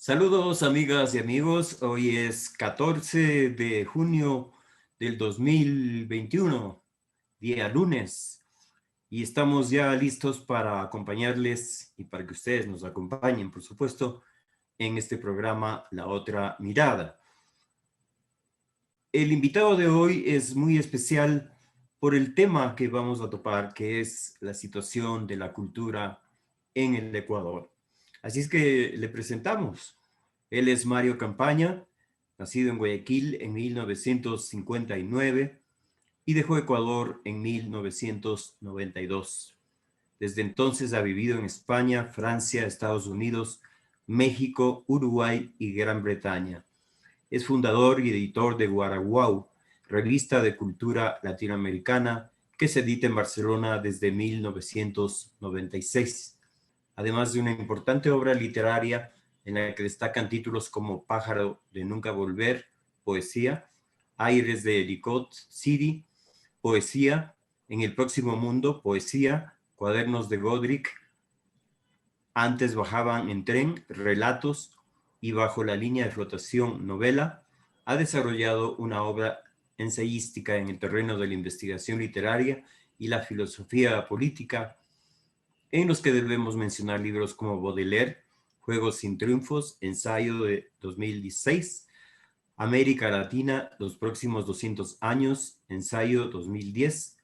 Saludos amigas y amigos, hoy es 14 de junio del 2021, día lunes, y estamos ya listos para acompañarles y para que ustedes nos acompañen, por supuesto, en este programa La Otra Mirada. El invitado de hoy es muy especial por el tema que vamos a topar, que es la situación de la cultura en el Ecuador. Así es que le presentamos. Él es Mario Campaña, nacido en Guayaquil en 1959 y dejó Ecuador en 1992. Desde entonces ha vivido en España, Francia, Estados Unidos, México, Uruguay y Gran Bretaña. Es fundador y editor de Guaraguao, revista de cultura latinoamericana que se edita en Barcelona desde 1996. Además de una importante obra literaria en la que destacan títulos como Pájaro de Nunca Volver, poesía, Aires de Helicot City, poesía, En el Próximo Mundo, poesía, Cuadernos de Godric, Antes bajaban en tren, relatos, y Bajo la línea de flotación, novela. Ha desarrollado una obra ensayística en el terreno de la investigación literaria y la filosofía política, en los que debemos mencionar libros como Baudelaire, Juegos sin triunfos, ensayo de 2016, América Latina, los próximos 200 años, ensayo 2010,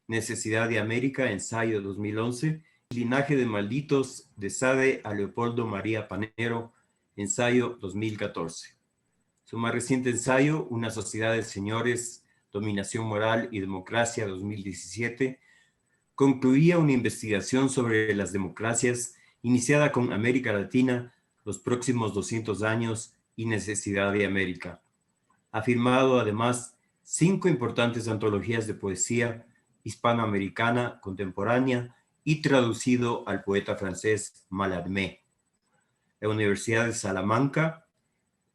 Necesidad de América, ensayo 2011, Linaje de Malditos, de Sade a Leopoldo María Panero, ensayo 2014. Su más reciente ensayo, Una sociedad de señores, dominación moral y democracia 2017, concluía una investigación sobre las democracias iniciada con América Latina, los próximos 200 años y Necesidad de América. Ha firmado además 5 importantes antologías de poesía hispanoamericana contemporánea y traducido al poeta francés Mallarmé. La Universidad de Salamanca,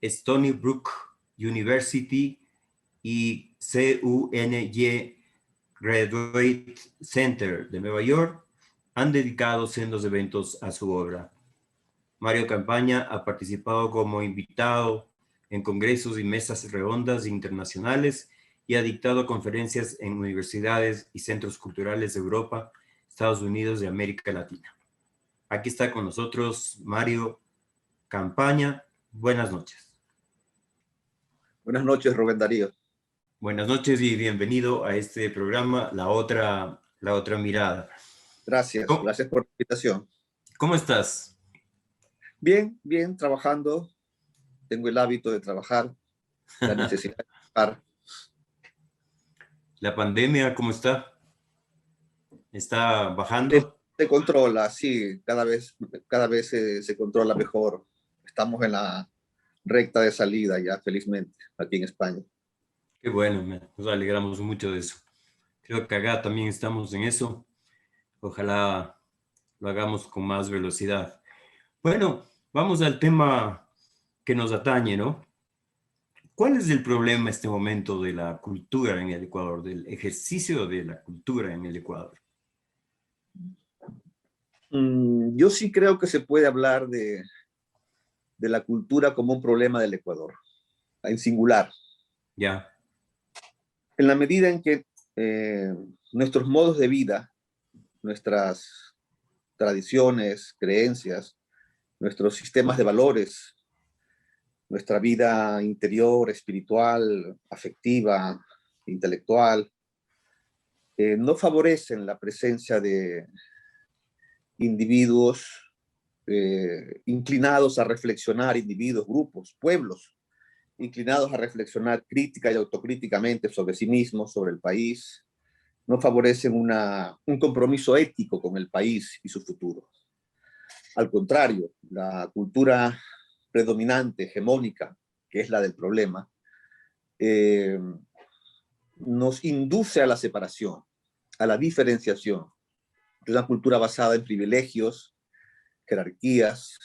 Stony Brook University y CUNY Graduate Center de Nueva York han dedicado sendos eventos a su obra. Mario Campaña ha participado como invitado en congresos y mesas redondas internacionales y ha dictado conferencias en universidades y centros culturales de Europa, Estados Unidos y América Latina. Aquí está con nosotros Mario Campaña. Buenas noches. Buenas noches, Rubén Darío. Buenas noches y bienvenido a este programa, La Otra Mirada. Gracias por la invitación. ¿Cómo estás? Bien, trabajando. Tengo el hábito de trabajar, la necesidad de trabajar. ¿La pandemia cómo está? ¿Está bajando? Se controla, sí, cada vez se controla mejor. Estamos en la recta de salida ya, felizmente, aquí en España. Qué bueno, nos alegramos mucho de eso. Creo que acá también estamos en eso. Ojalá lo hagamos con más velocidad. Bueno, vamos al tema que nos atañe, ¿no? ¿Cuál es el problema en este momento de la cultura en el Ecuador, del ejercicio de la cultura en el Ecuador? Yo sí creo que se puede hablar de la cultura como un problema del Ecuador, en singular. Ya. En la medida en que nuestros modos de vida, nuestras tradiciones, creencias, nuestros sistemas de valores, nuestra vida interior, espiritual, afectiva, intelectual, no favorecen la presencia de individuos inclinados a reflexionar, individuos, grupos, pueblos, inclinados a reflexionar crítica y autocríticamente sobre sí mismos, sobre el país, no favorecen un compromiso ético con el país y su futuro. Al contrario, la cultura predominante, hegemónica, que es la del problema, nos induce a la separación, a la diferenciación. Es una cultura basada en privilegios, jerarquías,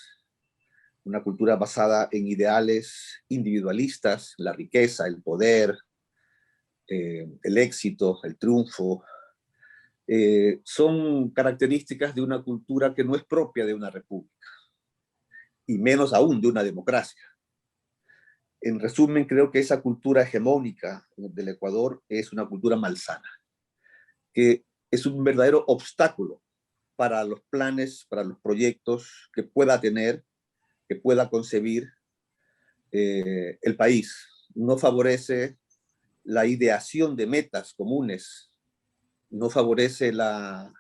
una cultura basada en ideales individualistas, la riqueza, el poder, el éxito, el triunfo. Son características de una cultura que no es propia de una república. y menos aún de una democracia. En resumen, creo que esa cultura hegemónica del Ecuador es una cultura malsana, que es un verdadero obstáculo para los planes, para los proyectos que pueda tener, que pueda concebir el país. No favorece la ideación de metas comunes, no favorece la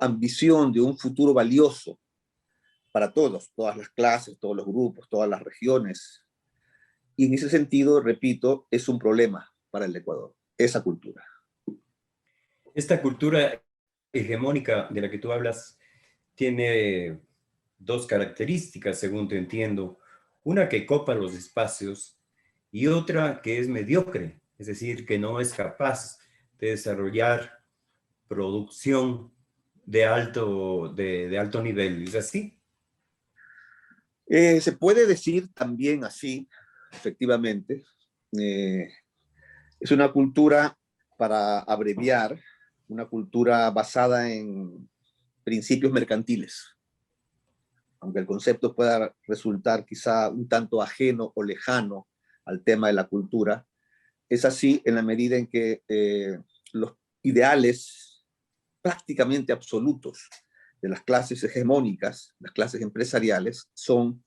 ambición de un futuro valioso para todos, todas las clases, todos los grupos, todas las regiones. Y en ese sentido, repito, es un problema para el Ecuador, esa cultura. Esta cultura hegemónica de la que tú hablas tiene dos características, según te entiendo. Una que copa los espacios y otra que es mediocre, es decir, que no es capaz de desarrollar producción de alto nivel. ¿Es así? Se puede decir también así, efectivamente. Es una cultura, para abreviar, una cultura basada en principios mercantiles, aunque el concepto pueda resultar quizá un tanto ajeno o lejano al tema de la cultura. Es así en la medida en que los ideales prácticamente absolutos de las clases hegemónicas, las clases empresariales, son,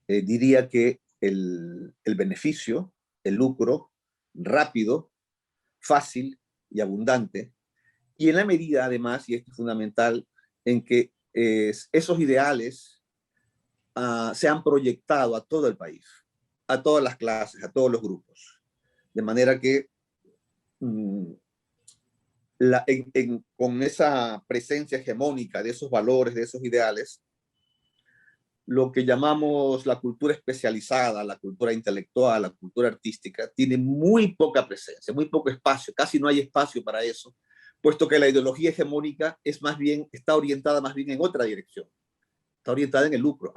diría que el beneficio, el lucro rápido, fácil y abundante, y en la medida además, y esto es fundamental, en que esos ideales se han proyectado a todo el país, a todas las clases, a todos los grupos, de manera que con esa presencia hegemónica de esos valores, de esos ideales, lo que llamamos la cultura especializada, la cultura intelectual, la cultura artística, tiene muy poca presencia, muy poco espacio, casi no hay espacio para eso, puesto que la ideología hegemónica es más bien, está orientada más bien en otra dirección, está orientada en el lucro,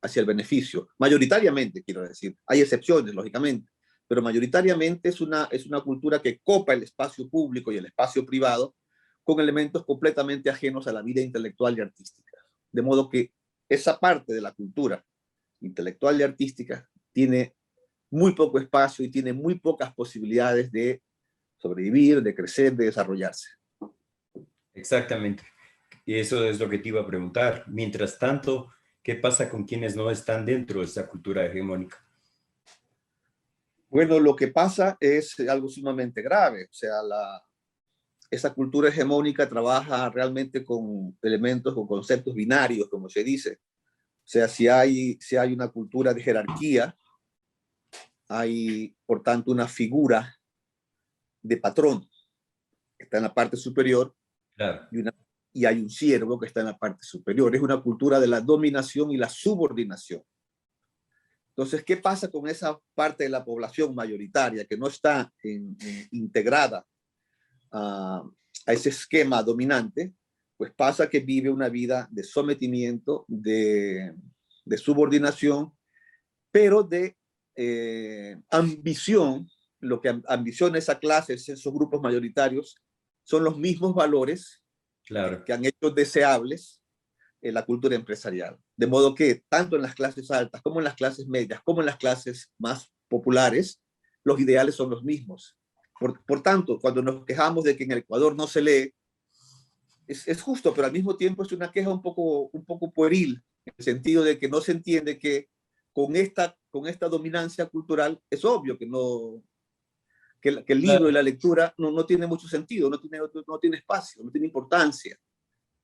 hacia el beneficio, mayoritariamente, quiero decir. Hay excepciones, lógicamente, pero mayoritariamente es una cultura que copa el espacio público y el espacio privado con elementos completamente ajenos a la vida intelectual y artística. De modo que esa parte de la cultura intelectual y artística tiene muy poco espacio y tiene muy pocas posibilidades de sobrevivir, de crecer, de desarrollarse. Exactamente. Y eso es lo que te iba a preguntar. Mientras tanto, ¿qué pasa con quienes no están dentro de esa cultura hegemónica? Bueno, lo que pasa es algo sumamente grave. O sea, esa cultura hegemónica trabaja realmente con elementos, con conceptos binarios, como se dice. O sea, si hay una cultura de jerarquía, hay, por tanto, una figura de patrón que está en la parte superior Claro. y hay un siervo que está en la parte superior. Es una cultura de la dominación y la subordinación. Entonces, ¿qué pasa con esa parte de la población mayoritaria que no está integrada a ese esquema dominante? Pues pasa que vive una vida de sometimiento, de subordinación, pero de ambición. Lo que ambiciona esa clase, esos grupos mayoritarios, son los mismos valores Claro. que han hecho deseables la cultura empresarial. De modo que tanto en las clases altas como en las clases medias, como en las clases más populares, los ideales son los mismos. Por tanto, cuando nos quejamos de que en el Ecuador no se lee, es justo, pero al mismo tiempo es una queja un poco pueril, en el sentido de que no se entiende que con esta dominancia cultural es obvio que que el libro y la lectura no tiene mucho sentido, no tiene espacio, no tiene importancia.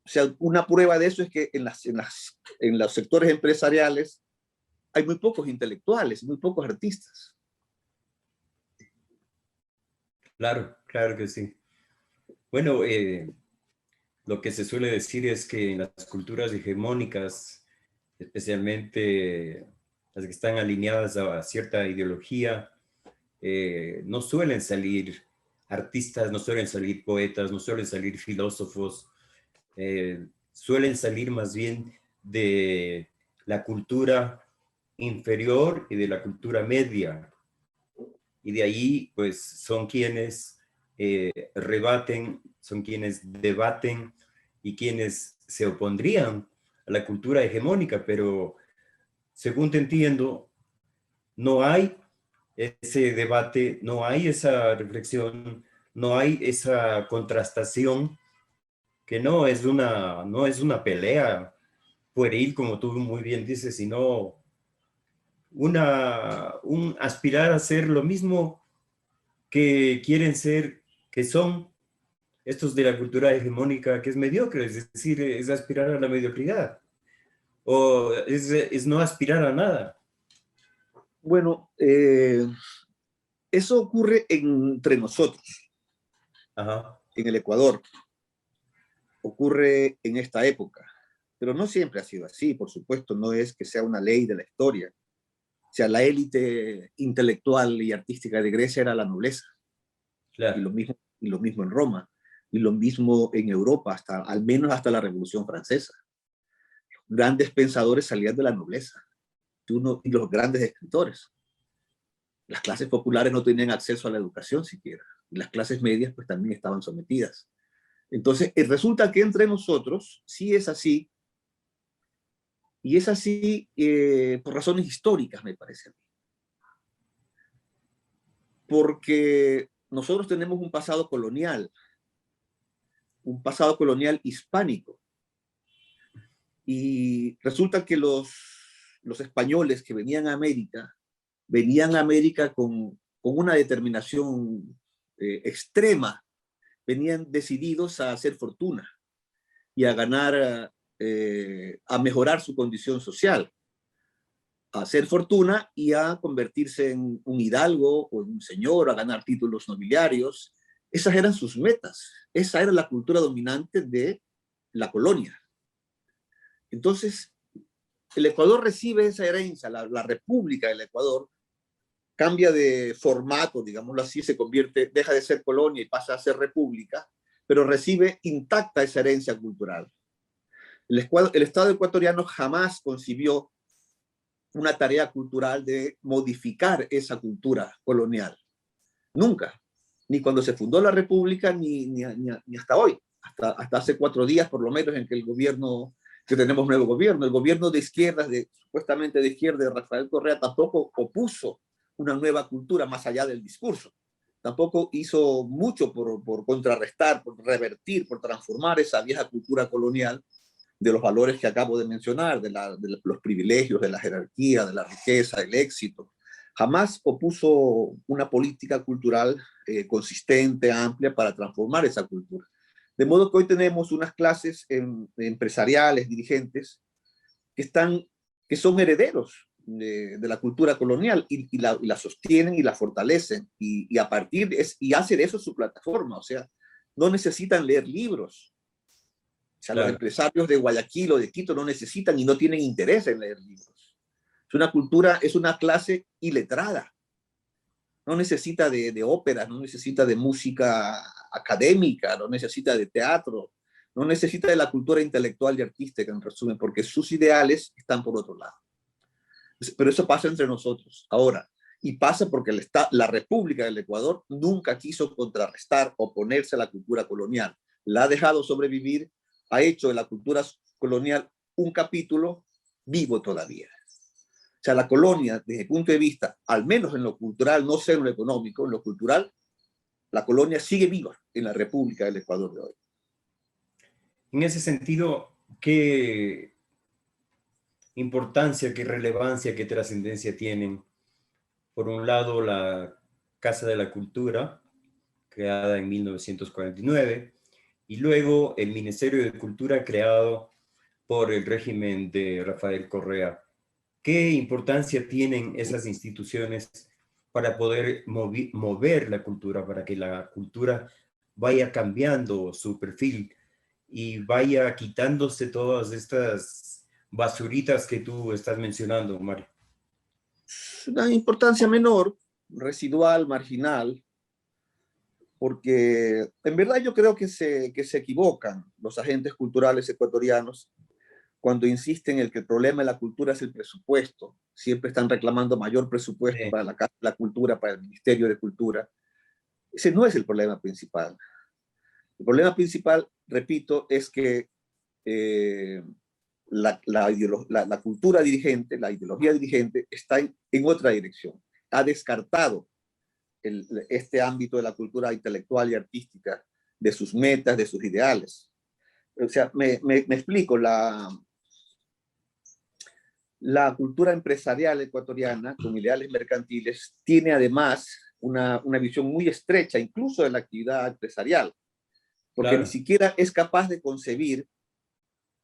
O sea, una prueba de eso es que en los sectores empresariales hay muy pocos intelectuales, muy pocos artistas. Claro, claro que sí. Bueno, lo que se suele decir es que en las culturas hegemónicas, especialmente las que están alineadas a cierta ideología, no suelen salir artistas, no suelen salir poetas, no suelen salir filósofos, suelen salir más bien de la cultura inferior y de la cultura media. Y de ahí, pues, son quienes rebaten, son quienes debaten y quienes se opondrían a la cultura hegemónica, pero según te entiendo, no hay ese debate, no hay esa reflexión, no hay esa contrastación, que no es una pelea pueril, como tú muy bien dices, sino un aspirar a ser lo mismo que quieren ser, que son estos de la cultura hegemónica, que es mediocre, es decir, es aspirar a la mediocridad, o es no aspirar a nada. Bueno, eso ocurre entre nosotros, Ajá, en el Ecuador, ocurre en esta época, pero no siempre ha sido así, por supuesto, no es que sea una ley de la historia. O sea, la élite intelectual y artística de Grecia era la nobleza, claro, y lo mismo en Roma, y lo mismo en Europa, hasta, al menos hasta la Revolución Francesa. Grandes pensadores salían de la nobleza, y los grandes escritores. Las clases populares no tenían acceso a la educación siquiera, y las clases medias pues también estaban sometidas. Entonces, resulta que entre nosotros sí es así, y es así por razones históricas, me parece a mí. Porque nosotros tenemos un pasado colonial hispánico, y resulta que los españoles que venían a América con una determinación extrema, venían decididos a hacer fortuna y a ganar, a mejorar su condición social, a hacer fortuna y a convertirse en un hidalgo o en un señor, a ganar títulos nobiliarios. Esas eran sus metas, esa era la cultura dominante de la colonia. Entonces, el Ecuador recibe esa herencia, la República del Ecuador cambia de formato, digámoslo así, se convierte, deja de ser colonia y pasa a ser república, pero recibe intacta esa herencia cultural. El Estado ecuatoriano jamás concibió una tarea cultural de modificar esa cultura colonial. Nunca. Ni cuando se fundó la República, ni hasta hoy. Hasta hace 4 días, por lo menos, en que que tenemos nuevo gobierno. El gobierno de izquierda, supuestamente de izquierda, de Rafael Correa, tampoco opuso una nueva cultura más allá del discurso. Tampoco hizo mucho por contrarrestar, por revertir, por transformar esa vieja cultura colonial de los valores que acabo de mencionar, de los privilegios, de la jerarquía, de la riqueza, del éxito. Jamás opuso una política cultural consistente, amplia, para transformar esa cultura. De modo que hoy tenemos unas clases empresariales, dirigentes, que son herederos de la cultura colonial y la sostienen y la fortalecen y a partir y hacen de eso su plataforma. O sea, no necesitan leer libros. O sea, los claro. empresarios de Guayaquil o de Quito no necesitan y no tienen interés en leer libros. Es una cultura, es una clase iletrada. No necesita de ópera, no necesita de música académica, no necesita de teatro, no necesita de la cultura intelectual y artística, en resumen, porque sus ideales están por otro lado. Pero eso pasa entre nosotros. Ahora, y pasa porque la República del Ecuador nunca quiso contrarrestar, oponerse a la cultura colonial. La ha dejado sobrevivir, ha hecho de la cultura colonial un capítulo vivo todavía. O sea, la colonia, desde el punto de vista, al menos en lo cultural, no sé en lo económico, en lo cultural, la colonia sigue viva en la República del Ecuador de hoy. En ese sentido, ¿qué importancia, qué relevancia, qué trascendencia tienen? Por un lado, la Casa de la Cultura, creada en 1949, y luego el Ministerio de Cultura, creado por el régimen de Rafael Correa. ¿Qué importancia tienen esas instituciones para poder mover la cultura, para que la cultura vaya cambiando su perfil y vaya quitándose todas estas basuritas que tú estás mencionando, Mario? Es una importancia menor, residual, marginal, porque en verdad yo creo que se equivocan los agentes culturales ecuatorianos cuando insisten en que el problema de la cultura es el presupuesto. Siempre están reclamando mayor presupuesto Sí, para la cultura, para el Ministerio de Cultura. Ese no es el problema principal. El problema principal, repito, es que eh, la cultura dirigente, la ideología dirigente está en otra dirección. Ha descartado este ámbito de la cultura intelectual y artística, de sus metas, de sus ideales. O sea, me explico, la cultura empresarial ecuatoriana, con ideales mercantiles, tiene además una visión muy estrecha, incluso de la actividad empresarial, porque ni siquiera es capaz de concebir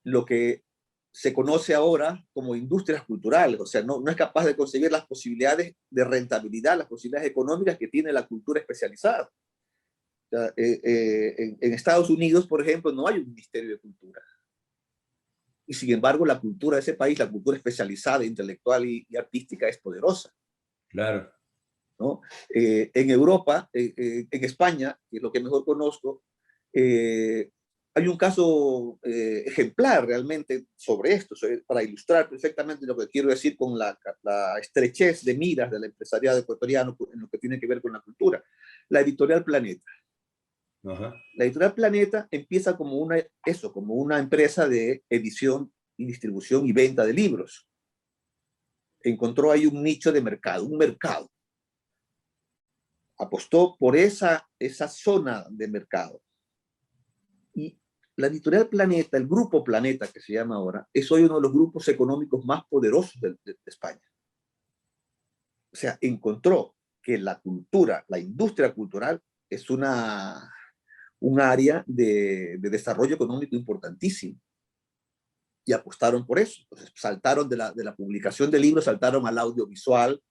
lo que se conoce ahora como industrias culturales, o sea, no es capaz de concebir las posibilidades de rentabilidad, las posibilidades económicas que tiene la cultura especializada. O sea, en Estados Unidos, por ejemplo, no hay un ministerio de cultura. Y sin embargo, la cultura de ese país, la cultura especializada, intelectual y artística es poderosa. Claro. ¿No? En Europa, en España, que es lo que mejor conozco, hay un caso ejemplar realmente sobre esto, para ilustrar perfectamente lo que quiero decir con la estrechez de miras del empresariado ecuatoriano en lo que tiene que ver con la cultura. La editorial Planeta. Ajá. La editorial Planeta empieza como una empresa de edición y distribución y venta de libros. Encontró ahí un nicho de mercado, un mercado. Apostó por esa zona de mercado. Y la editorial Planeta, el grupo Planeta que se llama ahora, es hoy uno de los grupos económicos más poderosos de España. O sea, encontró que la cultura, la industria cultural, es un área de desarrollo económico importantísimo. Y apostaron por eso. Entonces, saltaron de la publicación de libros, saltaron al audiovisual,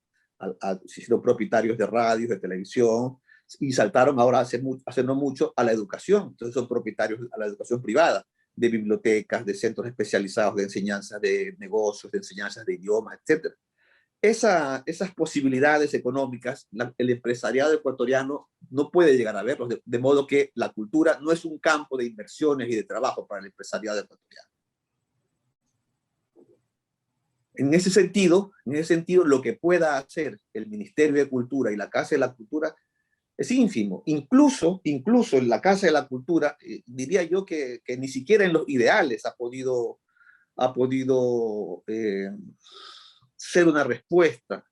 se hicieron propietarios de radios, de televisión, y saltaron ahora hace no mucho a la educación. Entonces son propietarios a la educación privada, de bibliotecas, de centros especializados de enseñanza de negocios, de enseñanzas de idiomas, etc. Esas posibilidades económicas, el empresariado ecuatoriano no puede llegar a verlos, de modo que la cultura no es un campo de inversiones y de trabajo para el empresariado ecuatoriano. En ese sentido, lo que pueda hacer el Ministerio de Cultura y la Casa de la Cultura es ínfimo. Incluso en la Casa de la Cultura, diría yo que ni siquiera en los ideales ha podido ser una respuesta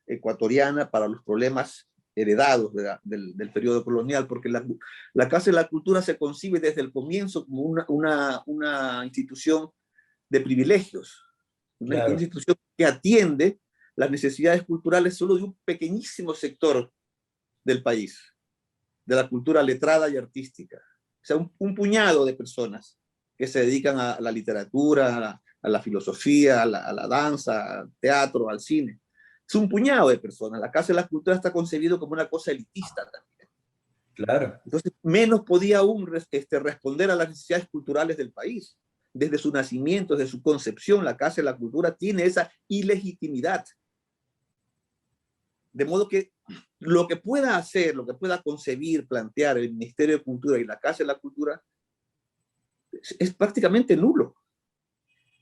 ecuatoriana para los problemas heredados del periodo colonial, porque la Casa de la Cultura se concibe desde el comienzo como una institución de privilegios, una institución que atiende las necesidades culturales solo de un pequeñísimo sector del país, de la cultura letrada y artística. O sea, un puñado de personas que se dedican a la literatura, a la filosofía, a la danza, al teatro, al cine. Es un puñado de personas. La Casa de la Cultura está concebido como una cosa elitista también. Claro. Entonces, menos podía aún responder a las necesidades culturales del país. Desde su nacimiento, desde su concepción, la Casa de la Cultura tiene esa ilegitimidad. De modo que lo que pueda hacer, lo que pueda concebir, plantear el Ministerio de Cultura y la Casa de la Cultura es prácticamente nulo.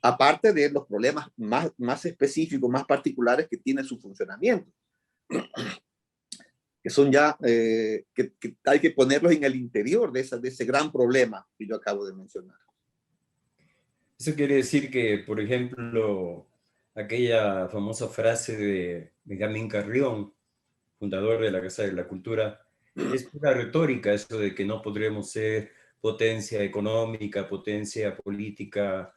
Aparte de los problemas más específicos, más particulares que tiene su funcionamiento, que son ya, que hay que ponerlos en el interior de ese gran problema que yo acabo de mencionar. Eso quiere decir que, por ejemplo, aquella famosa frase de Benjamín Carrión, fundador de la Casa de la Cultura, es pura retórica eso de que no podremos ser potencia económica, potencia política,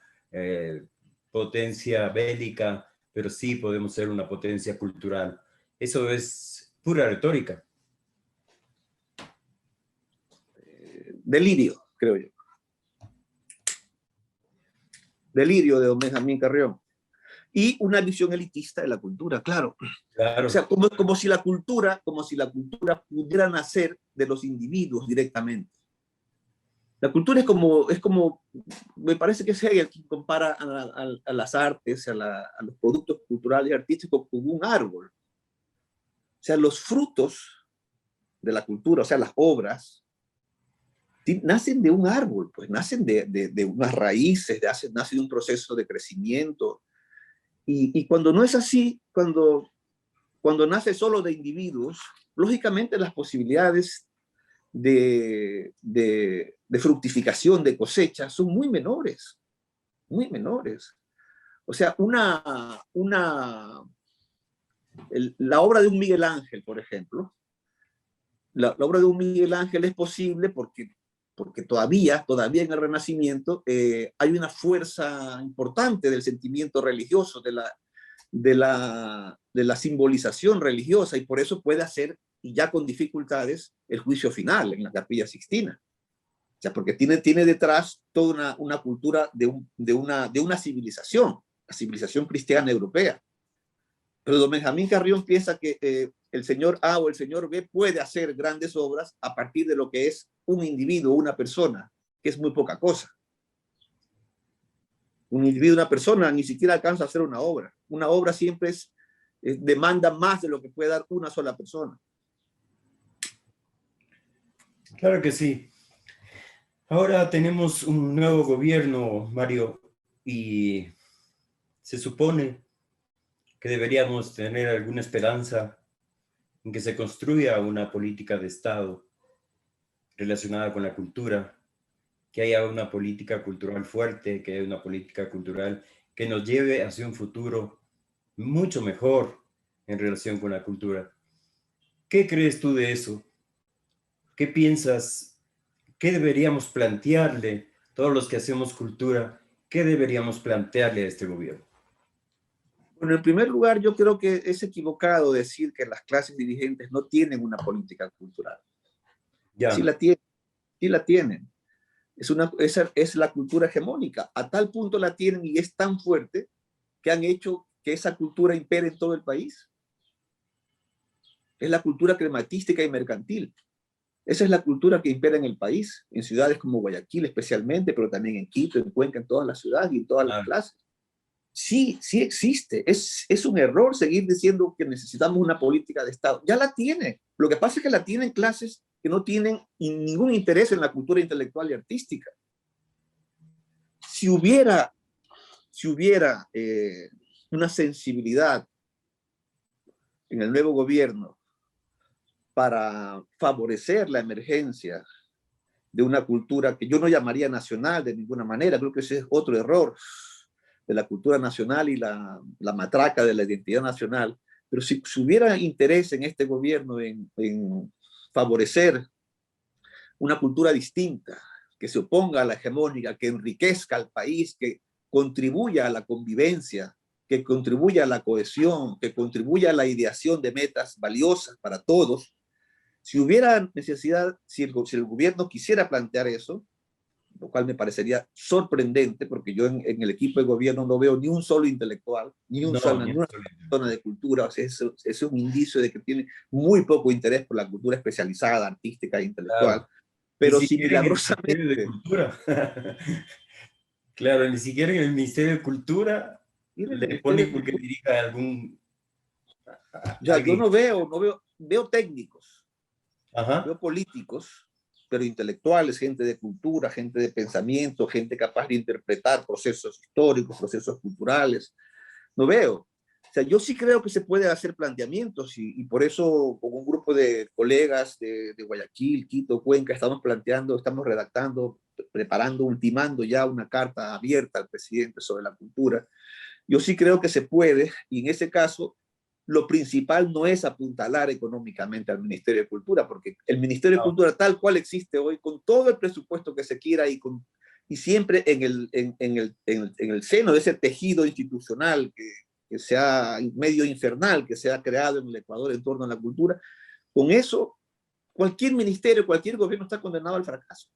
potencia bélica, pero sí podemos ser una potencia cultural. Eso es pura retórica. Delirio, creo yo. Delirio de don Benjamín Carrión. Y una visión elitista de la cultura, claro. Claro. O sea, como si la cultura pudiera nacer de los individuos directamente. La cultura es como me parece que es Hegel quien compara a las artes, a los productos culturales y artísticos como un árbol. O sea, los frutos de la cultura, o sea, las obras, nacen de un árbol, pues nacen de unas raíces, nacen de un proceso de crecimiento. Y cuando no es así, cuando nace solo de individuos, lógicamente las posibilidades de fructificación, de cosecha, son muy menores, muy menores. O sea, la obra de un Miguel Ángel, por ejemplo, la obra de un Miguel Ángel es posible porque todavía en el Renacimiento hay una fuerza importante del sentimiento religioso, de la simbolización religiosa, y por eso puede hacer, y ya con dificultades, el juicio final en la Capilla Sixtina. O sea, porque tiene detrás toda una cultura de una civilización, la civilización cristiana europea. Pero don Benjamín Carrión piensa que el señor A o el señor B puede hacer grandes obras a partir de lo que es un individuo, una persona, que es muy poca cosa. Un individuo, una persona, ni siquiera alcanza a hacer una obra. Una obra siempre demanda más de lo que puede dar una sola persona. Claro que sí. Ahora tenemos un nuevo gobierno, Mario, y se supone que deberíamos tener alguna esperanza en que se construya una política de Estado relacionada con la cultura, que haya una política cultural fuerte, que haya una política cultural que nos lleve hacia un futuro mucho mejor en relación con la cultura. ¿Qué crees tú de eso? ¿Qué piensas? ¿Qué deberíamos plantearle, todos los que hacemos cultura, qué deberíamos plantearle a este gobierno? Bueno, en primer lugar, yo creo que es equivocado decir que las clases dirigentes no tienen una política cultural. Sí Ya, la tienen, sí la tienen. Esa es la cultura hegemónica. A tal punto la tienen y es tan fuerte que han hecho que esa cultura impere en todo el país. Es la cultura crematística y mercantil. Esa es la cultura que impera en el país, en ciudades como Guayaquil especialmente, pero también en Quito, en Cuenca, en todas las ciudades y en todas las clases. Sí, sí existe. Es un error seguir diciendo que necesitamos una política de Estado. Ya la tiene. Lo que pasa es que la tienen clases que no tienen ningún interés en la cultura intelectual y artística. Si hubiera una sensibilidad en el nuevo gobierno para favorecer la emergencia de una cultura que yo no llamaría nacional de ninguna manera, creo que ese es otro error de la cultura nacional y la matraca de la identidad nacional, pero si hubiera interés en este gobierno en favorecer una cultura distinta, que se oponga a la hegemónica, que enriquezca al país, que contribuya a la convivencia, que contribuya a la cohesión, que contribuya a la ideación de metas valiosas para todos. Si hubiera necesidad, si el gobierno quisiera plantear eso, lo cual me parecería sorprendente, porque yo en el equipo de gobierno no veo ni un solo intelectual, ni no, una persona de cultura. O sea, eso es un indicio de que tiene muy poco interés por la cultura especializada, artística e intelectual. claro. Ni Pero si siquiera en el Ministerio de milagrosamente... Cultura. Claro, ni siquiera en el Ministerio de Cultura Mire, el le Ministerio de ponen que Cultura, dirija a algún, ya yo alguien. no veo técnicos, Ajá, veo políticos, pero intelectuales, gente de cultura, gente de pensamiento, gente capaz de interpretar procesos históricos, procesos culturales. No veo. O sea, yo sí creo que se puede hacer planteamientos y por eso con un grupo de colegas de Guayaquil, Quito, Cuenca, estamos redactando, preparando, ultimando ya una carta abierta al presidente sobre la cultura. Yo sí creo que se puede, y en ese caso lo principal no es apuntalar económicamente al Ministerio de Cultura, porque el Ministerio de no, Cultura tal cual existe hoy, con todo el presupuesto que se quiera y siempre en el seno de ese tejido institucional que sea medio infernal, que se ha creado en el Ecuador en torno a la cultura, con eso cualquier ministerio, cualquier gobierno está condenado al fracaso.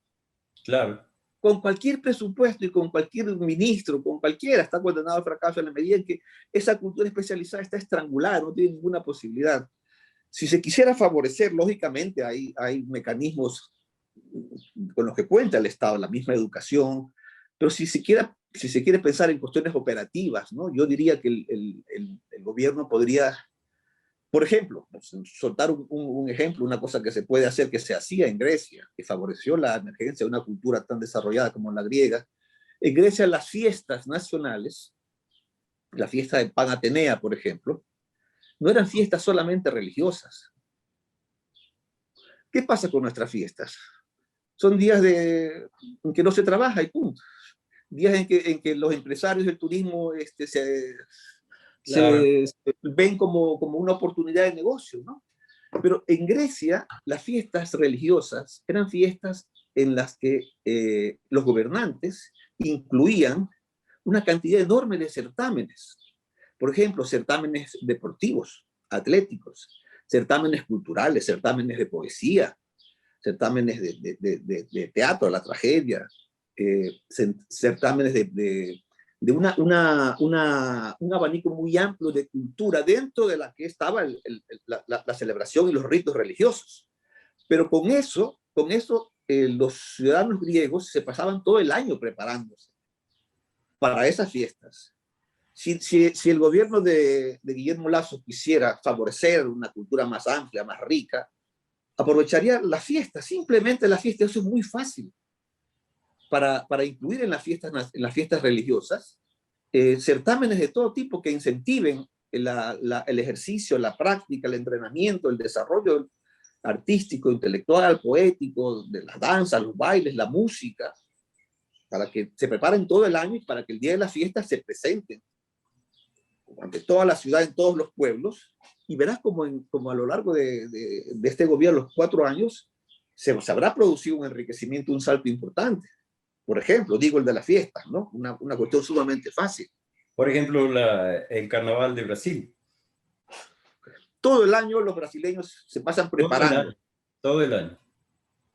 claro. Con cualquier presupuesto y con cualquier ministro, con cualquiera, está condenado al fracaso en la medida en que esa cultura especializada está estrangulada, no tiene ninguna posibilidad. Si se quisiera favorecer, lógicamente hay mecanismos con los que cuenta el Estado, la misma educación, pero si se quiere pensar en cuestiones operativas, ¿no? Yo diría que el gobierno podría, por ejemplo, soltar un ejemplo, una cosa que se puede hacer, que se hacía en Grecia, que favoreció la emergencia de una cultura tan desarrollada como la griega. En Grecia las fiestas nacionales, la fiesta de Pan Atenea, por ejemplo, no eran fiestas solamente religiosas. ¿Qué pasa con nuestras fiestas? Son días en que no se trabaja y punto. días en que los empresarios del turismo Claro. se ven como una oportunidad de negocio, ¿no? Pero en Grecia, las fiestas religiosas eran fiestas en las que los gobernantes incluían una cantidad enorme de certámenes. Por ejemplo, certámenes deportivos, atléticos, certámenes culturales, certámenes de poesía, certámenes de teatro, la tragedia, certámenes de un abanico muy amplio de cultura dentro de la que estaba la celebración y los ritos religiosos. Pero con eso los ciudadanos griegos se pasaban todo el año preparándose para esas fiestas. Si el gobierno de Guillermo Lasso quisiera favorecer una cultura más amplia, más rica, aprovecharía la fiesta, simplemente la fiesta. Eso es muy fácil para incluir en las fiestas religiosas certámenes de todo tipo que incentiven el ejercicio, la práctica, el entrenamiento, el desarrollo artístico, intelectual, poético, de las danzas, los bailes, la música, para que se preparen todo el año y para que el día de la fiesta se presenten ante toda la ciudad, en todos los pueblos, y verás como a lo largo de este gobierno, los 4 años, se habrá producido un enriquecimiento, un salto importante. Por ejemplo, digo el de las fiestas, ¿no? Una cuestión sumamente fácil. Por ejemplo, el Carnaval de Brasil. Todo el año los brasileños se pasan Todo el preparando. año. Todo el año.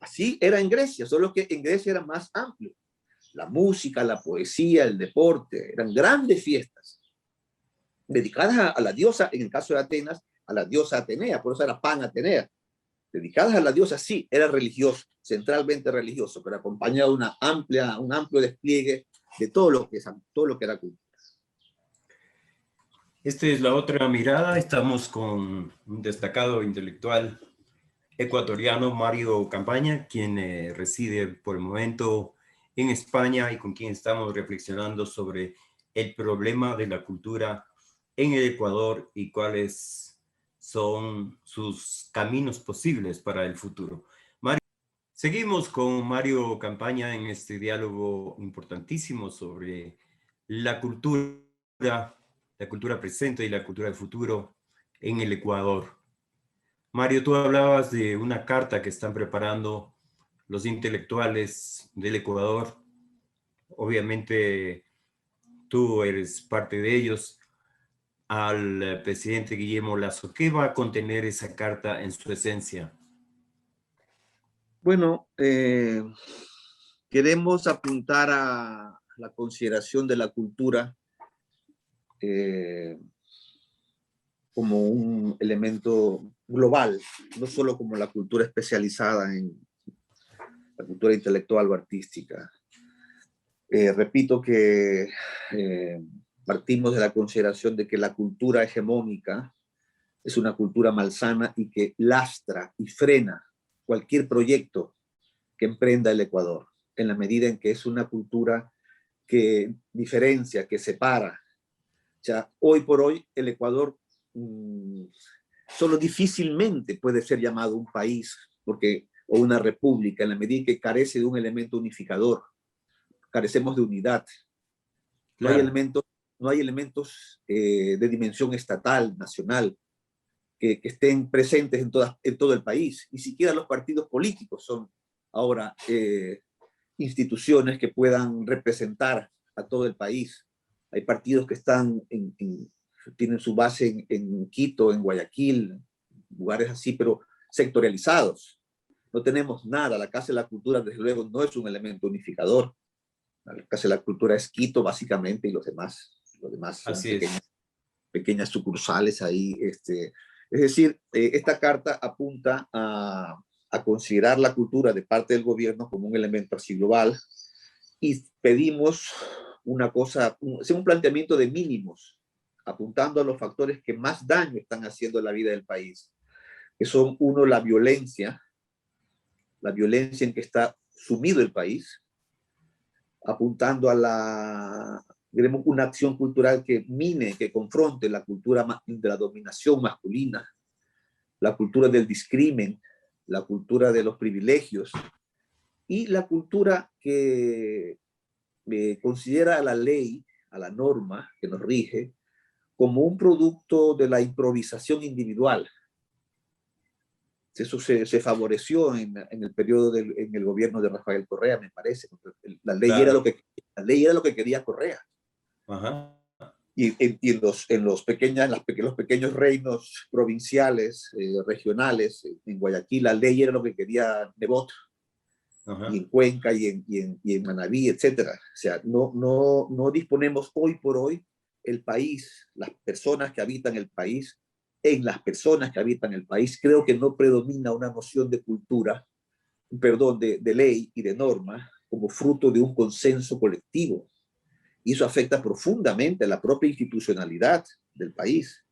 Así era en Grecia, solo que en Grecia era más amplio. La música, la poesía, el deporte, eran grandes fiestas dedicadas a la diosa, en el caso de Atenas, a la diosa Atenea, por eso era Pan Atenea. Dedicadas a la diosa, sí, era religioso, centralmente religioso, pero acompañado de un amplio despliegue de todo lo que era cultura. Esta es la otra mirada. Estamos con un destacado intelectual ecuatoriano, Mario Campaña, quien reside por el momento en España y con quien estamos reflexionando sobre el problema de la cultura en el Ecuador y cuáles son sus caminos posibles para el futuro. Mario, seguimos con Mario Campaña en este diálogo importantísimo sobre la cultura presente y la cultura del futuro en el Ecuador. Mario, tú hablabas de una carta que están preparando los intelectuales del Ecuador. Obviamente tú eres parte de ellos. Al presidente Guillermo Lasso, ¿qué va a contener esa carta en su esencia? Bueno, queremos apuntar a la consideración de la cultura como un elemento global, no solo como la cultura especializada en la cultura intelectual o artística. Repito que partimos de la consideración de que la cultura hegemónica es una cultura malsana y que lastra y frena cualquier proyecto que emprenda el Ecuador, en la medida en que es una cultura que diferencia, que separa. O sea, hoy por hoy el Ecuador solo difícilmente puede ser llamado un país o una república, en la medida en que carece de un elemento unificador. Carecemos de unidad. No hay Claro. elementos de dimensión estatal, nacional, que estén presentes en todo el país. Ni siquiera los partidos políticos son ahora instituciones que puedan representar a todo el país. Hay partidos que tienen su base en Quito, en Guayaquil, lugares así, pero sectorializados. No tenemos nada. La Casa de la Cultura, desde luego, no es un elemento unificador. La Casa de la Cultura es Quito, básicamente, y los demás son pequeñas sucursales ahí. Es decir, esta carta apunta a considerar la cultura de parte del gobierno como un elemento así global y pedimos un planteamiento de mínimos, apuntando a los factores que más daño están haciendo en la vida del país, que son, uno, la violencia en que está sumido el país, apuntando a una acción cultural que mine, que confronte la cultura de la dominación masculina, la cultura del discrimen, la cultura de los privilegios y la cultura que considera a la ley, a la norma que nos rige, como un producto de la improvisación individual. Eso se favoreció en el periodo en el gobierno de Rafael Correa, me parece. La ley, claro. la ley era lo que quería Correa. Ajá. Y en los pequeños reinos provinciales, regionales, en Guayaquil, la ley era lo que quería Nebot. Ajá. Y en Cuenca y en Manabí, etcétera. O sea, no disponemos hoy por hoy el país, las personas que habitan el país, en las personas que habitan el país, creo que no predomina una noción de cultura, perdón, de ley y de norma como fruto de un consenso colectivo. Y eso afecta profundamente a la propia institucionalidad del país.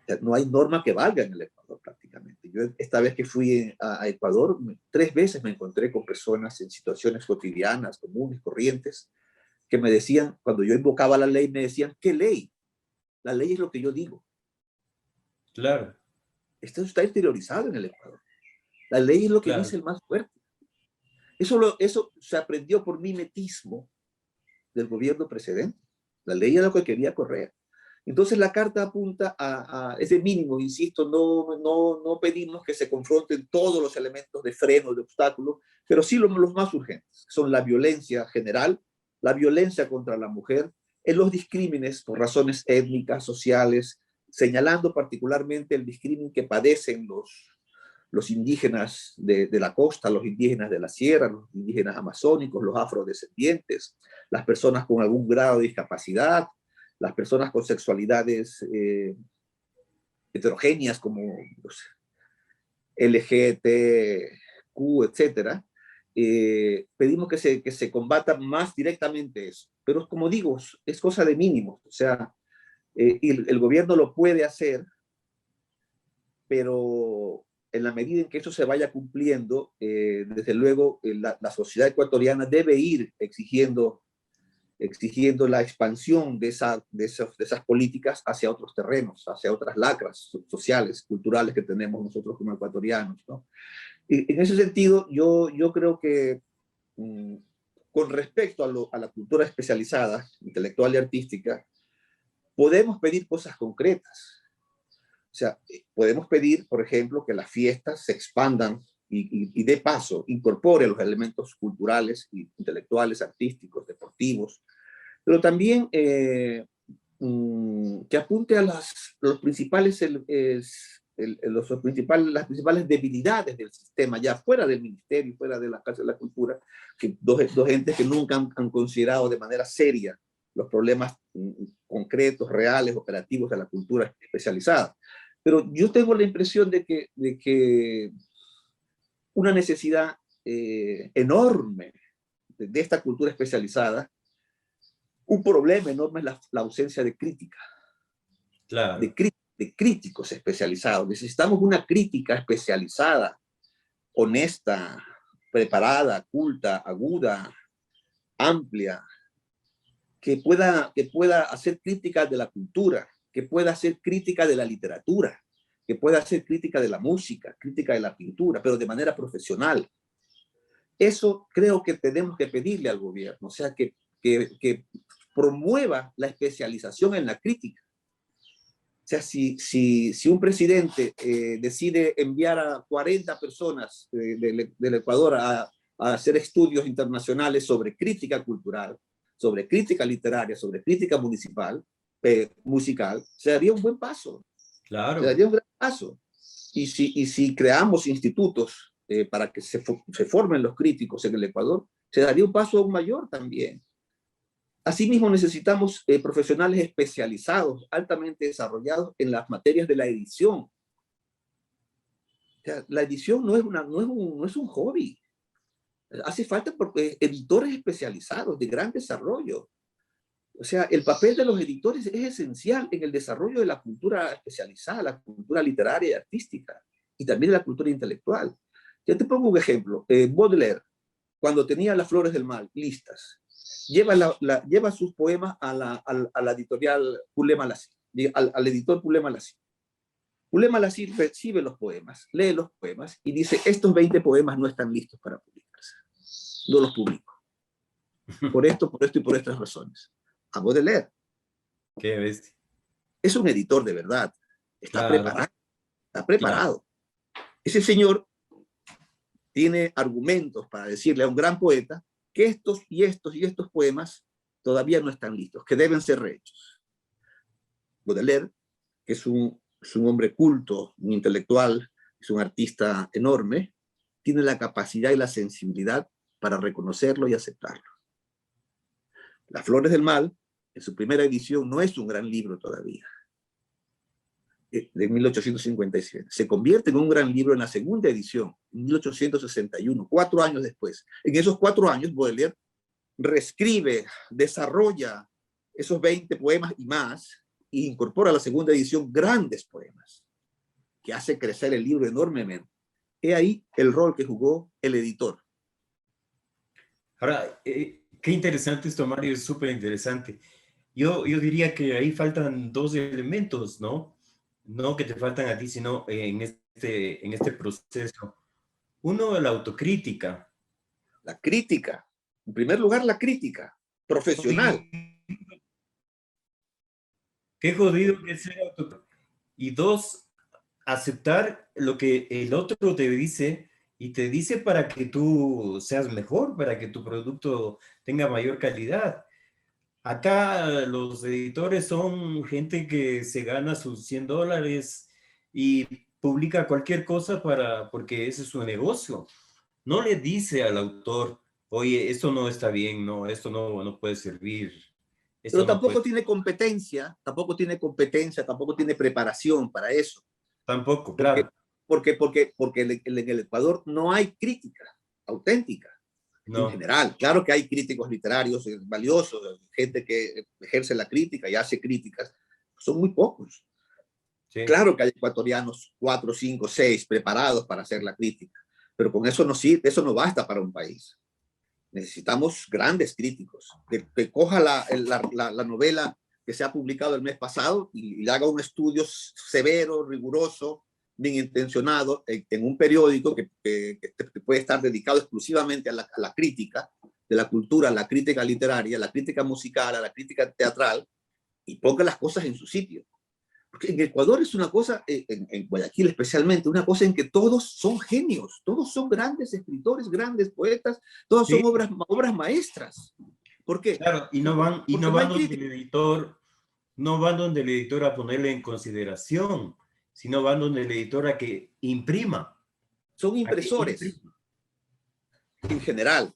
O sea, no hay norma que valga en el Ecuador prácticamente. Yo esta vez que fui a Ecuador, 3 veces me encontré con personas en situaciones cotidianas, comunes, corrientes, que me decían, cuando yo invocaba la ley, me decían, ¿qué ley? La ley es lo que yo digo. Claro. Esto está interiorizado en el Ecuador. La ley es lo que dice el más fuerte. Eso se aprendió por mimetismo del gobierno precedente. La ley era lo que quería Correa. Entonces la carta apunta a ese mínimo, insisto, no pedimos que se confronten todos los elementos de freno, de obstáculo, pero sí los más urgentes, son la violencia general, la violencia contra la mujer, en los discrímenes por razones étnicas, sociales, señalando particularmente el discrimen que padecen los indígenas de la costa, los indígenas de la sierra, los indígenas amazónicos, los afrodescendientes, las personas con algún grado de discapacidad, las personas con sexualidades heterogéneas como LGTQ, etcétera. Pedimos que se combata más directamente eso. Pero como digo, es cosa de mínimos. O sea, el gobierno lo puede hacer, pero en la medida en que eso se vaya cumpliendo, desde luego la sociedad ecuatoriana debe ir exigiendo la expansión de esas políticas hacia otros terrenos, hacia otras lacras sociales, culturales que tenemos nosotros como ecuatorianos, ¿no? Y en ese sentido, yo creo que con respecto a la cultura especializada, intelectual y artística, podemos pedir cosas concretas. O sea, podemos pedir, por ejemplo, que las fiestas se expandan y de paso incorpore los elementos culturales, intelectuales, artísticos, deportivos, pero también que apunte a las principales debilidades del sistema, ya fuera del ministerio, fuera de la Casa de la Cultura, que dos entes que nunca han considerado de manera seria los problemas concretos, reales, operativos de la cultura especializada. Pero yo tengo la impresión de que una necesidad enorme de esta cultura especializada, un problema enorme es la ausencia de crítica, claro. de críticos especializados. Necesitamos una crítica especializada, honesta, preparada, culta, aguda, amplia, que pueda hacer crítica de la cultura, que pueda hacer crítica de la literatura, que pueda hacer crítica de la música, crítica de la pintura, pero de manera profesional. Eso creo que tenemos que pedirle al gobierno, o sea, que promueva la especialización en la crítica. O sea, si un presidente decide enviar a 40 personas del Ecuador a hacer estudios internacionales sobre crítica cultural, sobre crítica literaria, sobre crítica musical, se daría un buen paso. Claro. Se daría un gran paso. Y si creamos institutos para que se formen los críticos en el Ecuador, se daría un paso aún mayor también. Asimismo, necesitamos profesionales especializados, altamente desarrollados en las materias de la edición. O sea, la edición no es un hobby. Hace falta editores especializados de gran desarrollo. O sea, el papel de los editores es esencial en el desarrollo de la cultura especializada, la cultura literaria y artística, y también de la cultura intelectual. Yo te pongo un ejemplo. Baudelaire, cuando tenía Las Flores del Mal listas, lleva sus poemas a la editorial Poulet Malassis, al editor Poulet Malassis. Poulet Malassis recibe los poemas, lee los poemas y dice, estos 20 poemas no están listos para publicarse. No los publico. por esto y por estas razones. A Baudelaire. Qué bestia. Es un editor de verdad. Está Claro, preparado. Está claro. preparado. Ese señor tiene argumentos para decirle a un gran poeta que estos y estos y estos poemas todavía no están listos, que deben ser rehechos. Baudelaire, que es un hombre culto, un intelectual, es un artista enorme, tiene la capacidad y la sensibilidad para reconocerlo y aceptarlo. Las Flores del Mal, en su primera edición, no es un gran libro todavía, de 1857. Se convierte en un gran libro en la segunda edición, en 1861, 4 años después. En esos 4 años, Baudelaire reescribe, desarrolla esos 20 poemas y más, e incorpora a la segunda edición grandes poemas, que hace crecer el libro enormemente. He ahí el rol que jugó el editor. Ahora, qué interesante esto, Mario, es súper interesante. Yo diría que ahí faltan dos elementos, ¿no? No que te faltan a ti, sino en este proceso. Uno, la autocrítica. La crítica, en primer lugar, la crítica profesional. Qué jodido que es ser autocrítico. Y dos, aceptar lo que el otro te dice y te dice para que tú seas mejor, para que tu producto tenga mayor calidad. Acá los editores son gente que se gana sus $100 y publica cualquier cosa porque ese es su negocio. No le dice al autor, oye, esto no está bien, no, esto no puede servir, Pero esto no puede. tampoco tiene competencia, tampoco tiene preparación para eso. Tampoco, Porque, claro. porque en el Ecuador no hay crítica auténtica. En No, general, claro que hay críticos literarios valiosos, gente que ejerce la crítica y hace críticas, son muy pocos. sí, Claro que hay ecuatorianos 4, 5, 6 preparados para hacer la crítica, pero con eso no sirve, eso no basta para un país. Necesitamos grandes críticos, que coja la novela que se ha publicado el mes pasado y haga un estudio severo, riguroso, bien intencionado, en un periódico que puede estar dedicado exclusivamente a la crítica de la cultura, a la crítica literaria, a la crítica musical, a la crítica teatral, y ponga las cosas en su sitio. Porque en Ecuador es una cosa, en Guayaquil especialmente, una cosa en que todos son genios, todos son grandes escritores, grandes poetas, todos son sí, obras maestras. ¿Por qué? claro, y no Porque no hay van donde crítica. el editor, no van donde el editor a ponerle en consideración, sino van donde el editor a que imprima, Son a que impresores imprima, en general,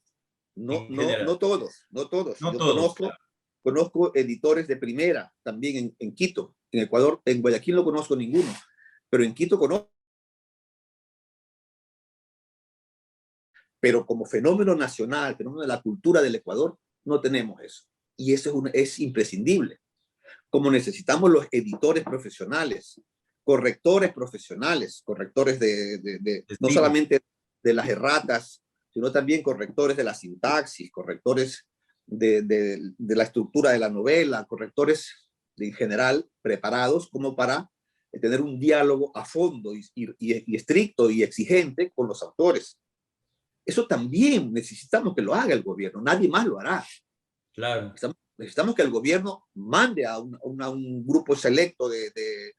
en general. no todos, no todos. No Yo todos, claro. conozco editores de primera también en Quito, en Ecuador, en Guayaquil no conozco ninguno, pero en Quito conozco. Pero como fenómeno nacional, fenómeno de la cultura del Ecuador, no tenemos eso. Y eso es imprescindible. Como necesitamos los editores profesionales, correctores no Estilo. solamente de las erratas, sino también correctores de la sintaxis, correctores de la estructura de la novela, correctores en general preparados como para tener un diálogo a fondo y estricto y exigente con los autores. Eso también necesitamos que lo haga el gobierno, nadie más lo hará. Claro. Necesitamos que el gobierno mande a un grupo selecto de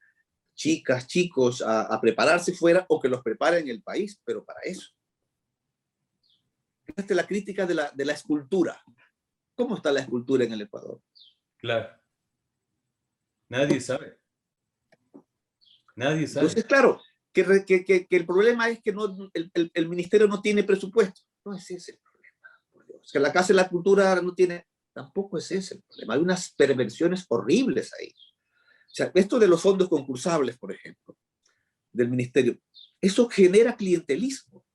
chicas, chicos a prepararse fuera o que los prepare en el país, pero para eso. Esta es la crítica de la escultura. ¿Cómo está la escultura en el Ecuador? Claro. Nadie sabe. Nadie sabe. Entonces, claro, que el problema es que el ministerio no tiene presupuesto. No es ese el problema. Por Dios. Que la Casa de la Cultura no tiene, tampoco es ese el problema. Hay unas perversiones horribles ahí. O sea, esto de los fondos concursables, por ejemplo, del ministerio, eso genera clientelismo.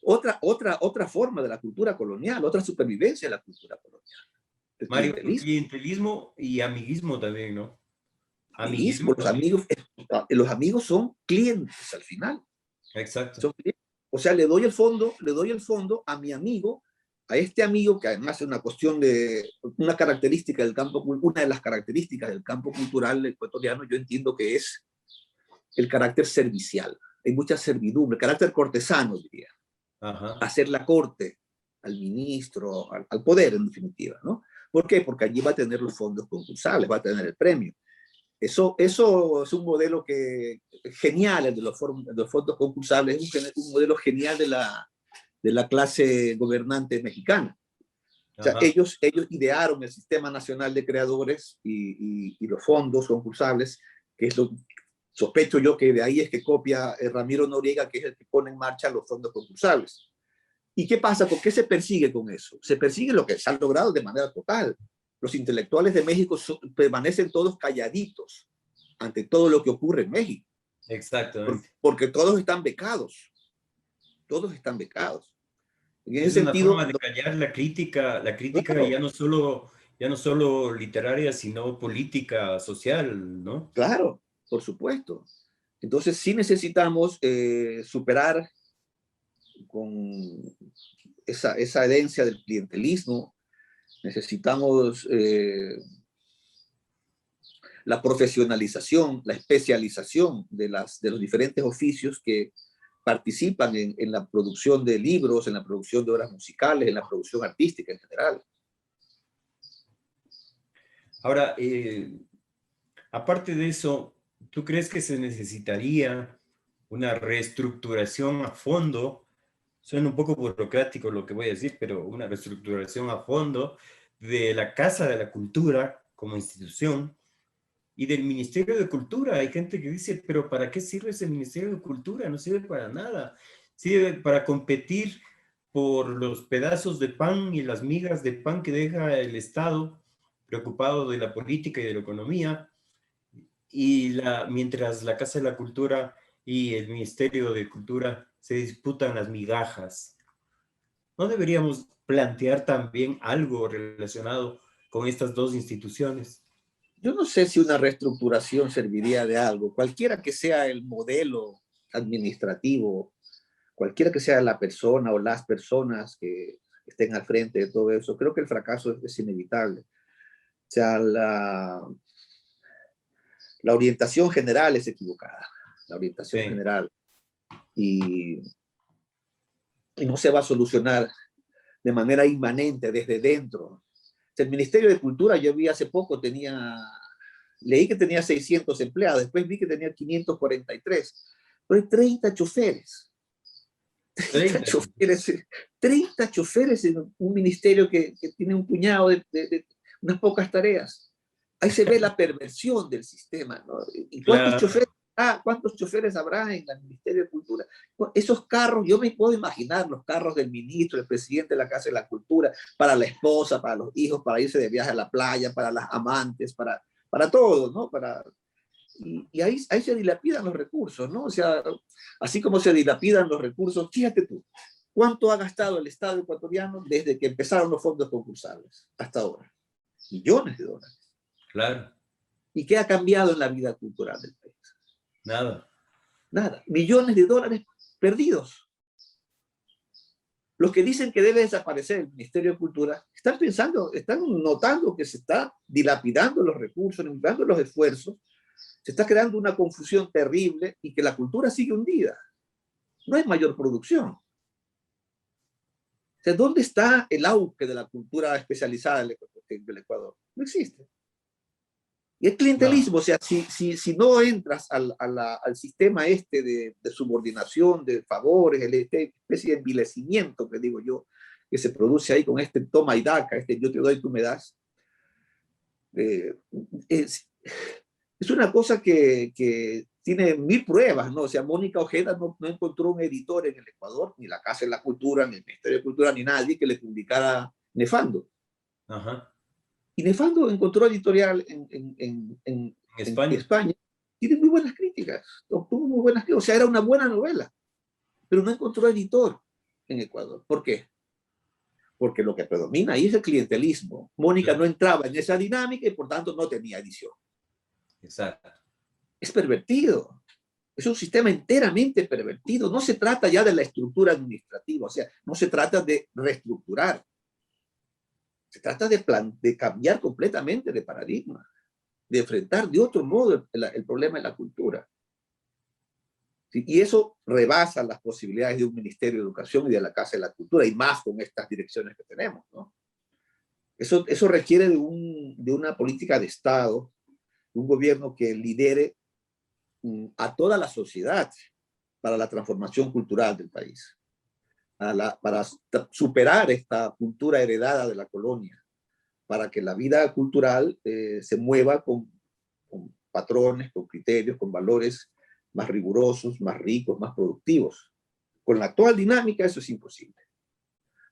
Otra forma de la cultura colonial, otra supervivencia de la cultura colonial. El Mario, clientelismo. clientelismo y amiguismo también, ¿no? Amiguismo, Amiguismo también. los amigos son clientes al final. Exacto. Son clientes. O sea, le doy el fondo a mi amigo, a este amigo que además es una cuestión de una característica del campo, una de las características del campo cultural ecuatoriano, yo entiendo que es el carácter servicial. Hay mucha servidumbre, carácter cortesano, diría. Ajá. Hacer la corte, al ministro, al poder en definitiva, ¿no? ¿Por qué? Porque allí va a tener los fondos concursables, va a tener el premio. Eso es un modelo genial, el de los fondos concursables, es un modelo genial de la clase gobernante mexicana. O sea, ellos idearon el Sistema Nacional de Creadores y los fondos concursables, que es lo, sospecho yo que de ahí es que copia Ramiro Noriega, que es el que pone en marcha los fondos concursables. ¿Y qué pasa? ¿Por qué se persigue con eso? Se persigue lo que se ha logrado de manera total. Los intelectuales de México permanecen todos calladitos ante todo lo que ocurre en México. Exactamente. Porque todos están becados. Todos están becados. En ese Es una sentido, forma de callar la crítica claro, ya no solo literaria, sino política, social, ¿no? claro, por supuesto. Entonces sí necesitamos superar con esa herencia del clientelismo. Necesitamos la profesionalización, la especialización de los diferentes oficios que participan en la producción de libros, en la producción de obras musicales, en la producción artística en general. Ahora, aparte de eso, ¿tú crees que se necesitaría una reestructuración a fondo? Suena un poco burocrático lo que voy a decir, pero una reestructuración a fondo de la Casa de la Cultura como institución y del Ministerio de Cultura. Hay gente que dice, pero ¿para qué sirve ese Ministerio de Cultura? No sirve para nada. Sirve para competir por los pedazos de pan y las migas de pan que deja el Estado, preocupado de la política y de la economía, y mientras la Casa de la Cultura y el Ministerio de Cultura se disputan las migajas. ¿No deberíamos plantear también algo relacionado con estas dos instituciones? Yo no sé si una reestructuración serviría de algo. Cualquiera que sea el modelo administrativo, cualquiera que sea la persona o las personas que estén al frente de todo eso, creo que el fracaso es inevitable. O sea, la orientación general es equivocada, la orientación Sí. general. Y no se va a solucionar de manera inmanente desde dentro. El Ministerio de Cultura, yo vi hace poco, leí que tenía 600 empleados, después vi que tenía 543, pero hay 30 choferes. 30 30. choferes, 30 choferes en un ministerio que tiene un puñado de unas pocas tareas. Ahí se ve la perversión del sistema, ¿no? ¿Y Claro. cuántos choferes habrá en el Ministerio de Cultura? Esos carros, yo me puedo imaginar los carros del ministro, del presidente de la Casa de la Cultura, para la esposa, para los hijos, para irse de viaje a la playa, para las amantes, para todo, ¿no? Y ahí se dilapidan los recursos, ¿no? O sea, así como se dilapidan los recursos, fíjate tú, ¿cuánto ha gastado el Estado ecuatoriano desde que empezaron los fondos concursables hasta ahora? Millones de dólares. Claro. ¿Y qué ha cambiado en la vida cultural del país? Nada. Nada. Millones de dólares perdidos. Los que dicen que debe desaparecer el Ministerio de Cultura están notando que se está dilapidando los recursos, dilapidando los esfuerzos, se está creando una confusión terrible y que la cultura sigue hundida. No hay mayor producción. O sea, ¿dónde está el auge de la cultura especializada del Ecuador? No existe. Y el clientelismo, No. o sea, si no entras al sistema de subordinación, de favores, esta especie de envilecimiento que digo yo, que se produce ahí con este toma y daca, yo te doy, tú me das, es una cosa que tiene mil pruebas, ¿no? O sea, Mónica Ojeda no encontró un editor en el Ecuador, ni la Casa de la Cultura, ni el Ministerio de Cultura, ni nadie que le publicara Nefando. Ajá. Y Nefando encontró editorial En España. España. Tiene muy buenas críticas, obtuvo muy buenas críticas, o sea, era una buena novela, pero no encontró editor en Ecuador. ¿Por qué? Porque lo que predomina ahí es el clientelismo. Mónica no entraba en esa dinámica y por tanto no tenía edición. Exacto. Es pervertido. Es un sistema enteramente pervertido. No se trata ya de la estructura administrativa, o sea, no se trata de reestructurar. Se trata de cambiar completamente de paradigma, de enfrentar de otro modo el problema de la cultura. ¿sí? Y eso rebasa las posibilidades de un Ministerio de Educación y de la Casa de la Cultura, y más con estas direcciones que tenemos, ¿no? Eso requiere de una política de Estado, de un gobierno que lidere a toda la sociedad para la transformación cultural del país, para superar esta cultura heredada de la colonia, para que la vida cultural se mueva con patrones, con criterios, con valores más rigurosos, más ricos, más productivos. Con la actual dinámica eso es imposible.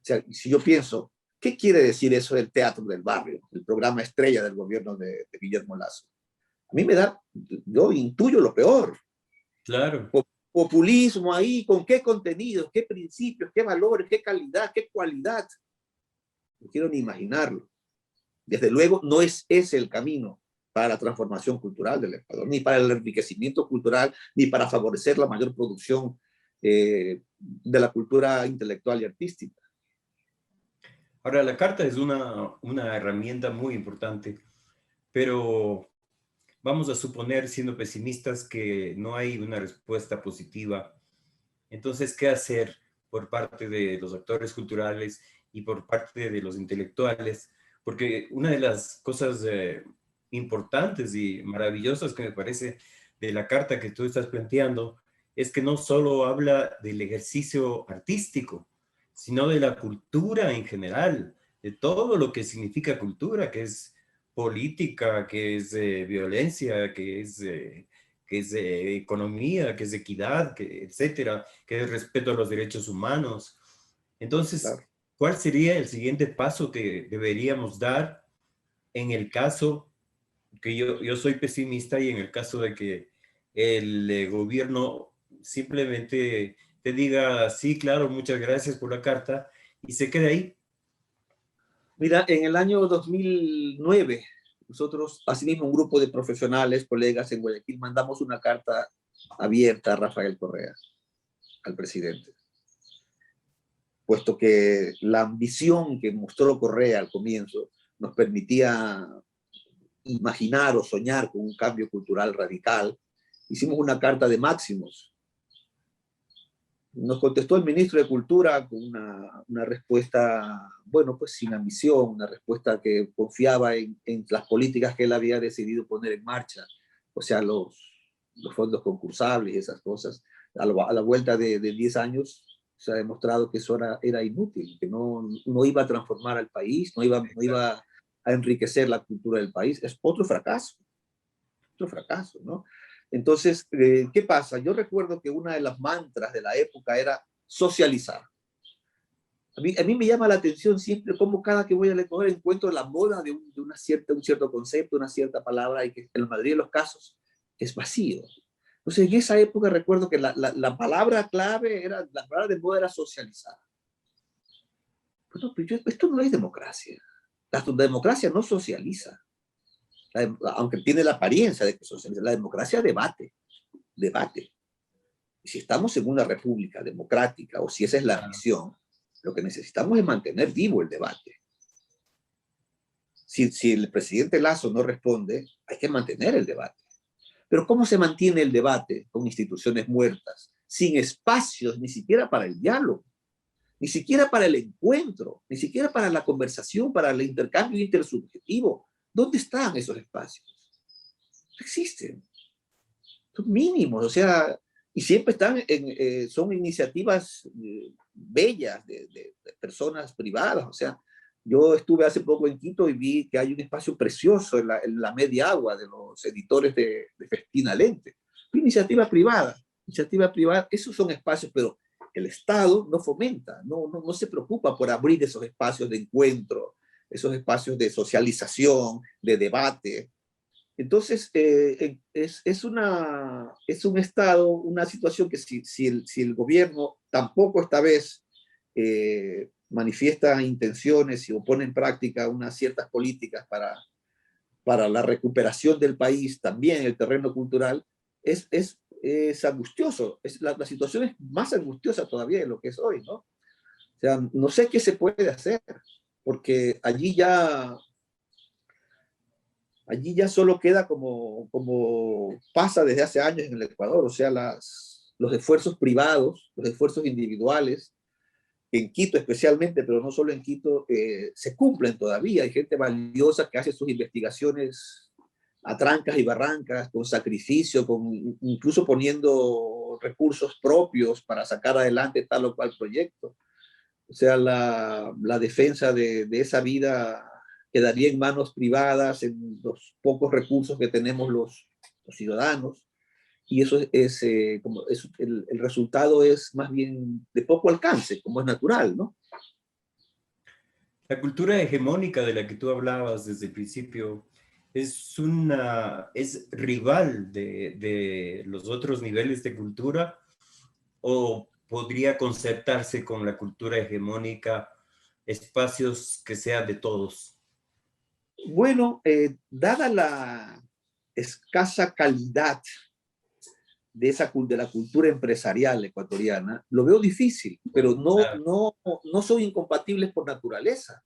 O sea, si yo pienso, ¿qué quiere decir eso del teatro del barrio, el programa estrella del gobierno de Guillermo Lasso? A mí me da, yo intuyo lo peor. Claro. Populismo ahí, ¿con qué contenidos, qué principios, qué valores, qué calidad, qué cualidad? No quiero ni imaginarlo. Desde luego, no es ese el camino para la transformación cultural del Ecuador, ni para el enriquecimiento cultural, ni para favorecer la mayor producción de la cultura intelectual y artística. Ahora, la carta es una herramienta muy importante, pero vamos a suponer, siendo pesimistas, que no hay una respuesta positiva. Entonces, ¿qué hacer por parte de los actores culturales y por parte de los intelectuales? Porque una de las cosas importantes y maravillosas que me parece de la carta que tú estás planteando es que no solo habla del ejercicio artístico, sino de la cultura en general, de todo lo que significa cultura, que es política, que es violencia, que es economía, que es equidad, que, etcétera, que es respeto a los derechos humanos. Entonces, Claro. ¿cuál sería el siguiente paso que deberíamos dar en el caso que yo soy pesimista y en el caso de que el gobierno simplemente te diga, sí, claro, muchas gracias por la carta y se quede ahí? Mira, en el año 2009, nosotros, asimismo, un grupo de profesionales, colegas en Guayaquil, mandamos una carta abierta a Rafael Correa, al presidente, puesto que la ambición que mostró Correa al comienzo nos permitía imaginar o soñar con un cambio cultural radical. Hicimos una carta de máximos. Nos contestó el ministro de Cultura con una respuesta, bueno, pues sin ambición, una respuesta que confiaba en las políticas que él había decidido poner en marcha, o sea, los fondos concursables y esas cosas. A la vuelta de 10 años se ha demostrado que eso era inútil, que no iba a transformar al país, no iba a enriquecer la cultura del país. Es otro fracaso, ¿no? Entonces, ¿qué pasa? Yo recuerdo que una de las mantras de la época era socializar. A mí me llama la atención siempre cómo cada que voy al Ecuador encuentro la moda de un cierto concepto, una cierta palabra, y que en la mayoría de los casos es vacío. Entonces, en esa época recuerdo que la palabra clave, la palabra de moda era socializar. Bueno, pero esto no es democracia. La democracia no socializa. Aunque tiene la apariencia de que socializa, la democracia debate. Y si estamos en una república democrática, o si esa es la ambición, lo que necesitamos es mantener vivo el debate. Si el presidente Lasso no responde, hay que mantener el debate. Pero ¿cómo se mantiene el debate con instituciones muertas, sin espacios ni siquiera para el diálogo, ni siquiera para el encuentro, ni siquiera para la conversación, para el intercambio intersubjetivo? ¿Dónde están esos espacios? No existen. Son mínimos, o sea, y siempre son iniciativas bellas de personas privadas. O sea, yo estuve hace poco en Quito y vi que hay un espacio precioso en la media agua de los editores de Festina Lente. Iniciativa privada, esos son espacios, pero el Estado no fomenta, no se preocupa por abrir esos espacios de encuentro, esos espacios de socialización, de debate. Entonces, es un estado, una situación que si el gobierno tampoco esta vez manifiesta intenciones y o pone en práctica unas ciertas políticas para la recuperación del país, también en el terreno cultural, es angustioso. La situación es más angustiosa todavía de lo que es hoy, ¿no? O sea, no sé qué se puede hacer, porque allí ya solo queda como pasa desde hace años en el Ecuador, o sea, los esfuerzos privados, los esfuerzos individuales, en Quito especialmente, pero no solo en Quito, se cumplen todavía. Hay gente valiosa que hace sus investigaciones a trancas y barrancas, con sacrificio, incluso poniendo recursos propios para sacar adelante tal o cual proyecto. O sea, la defensa de esa vida quedaría en manos privadas, en los pocos recursos que tenemos los ciudadanos. Y eso el resultado es más bien de poco alcance, como es natural, ¿no? La cultura hegemónica de la que tú hablabas desde el principio es rival de los otros niveles de cultura, o podría concertarse con la cultura hegemónica espacios que sean de todos. Bueno, dada la escasa calidad de la cultura empresarial ecuatoriana, lo veo difícil, pero no son incompatibles por naturaleza.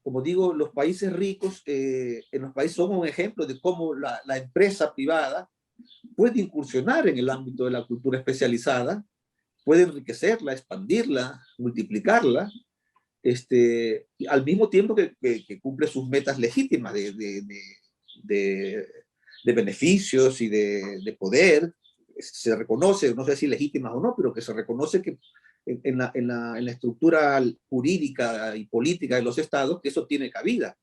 Como digo, los países ricos, en los países son un ejemplo de cómo la empresa privada puede incursionar en el ámbito de la cultura especializada, puede enriquecerla, expandirla, multiplicarla, al mismo tiempo que cumple sus metas legítimas de beneficios y de poder. Se reconoce, no sé si legítimas o no, pero que se reconoce que en la estructura jurídica y política de los estados, que eso tiene cabida.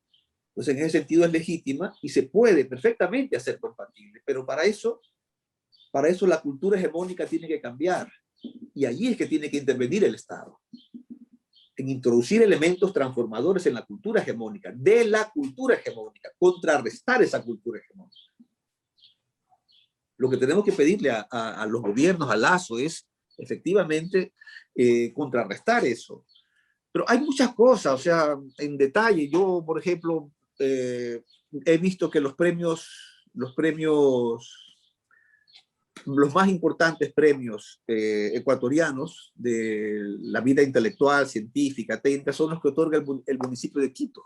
Entonces, en ese sentido es legítima y se puede perfectamente hacer compatible, pero para eso la cultura hegemónica tiene que cambiar, y allí es que tiene que intervenir el Estado, en introducir elementos transformadores en la cultura hegemónica, de la cultura hegemónica, contrarrestar esa cultura hegemónica. Lo que tenemos que pedirle a los gobiernos, a Lasso, es efectivamente contrarrestar eso. Pero hay muchas cosas, o sea, en detalle. Yo, por ejemplo, he visto que los más importantes premios ecuatorianos de la vida intelectual, científica, técnica, son los que otorga el municipio de Quito.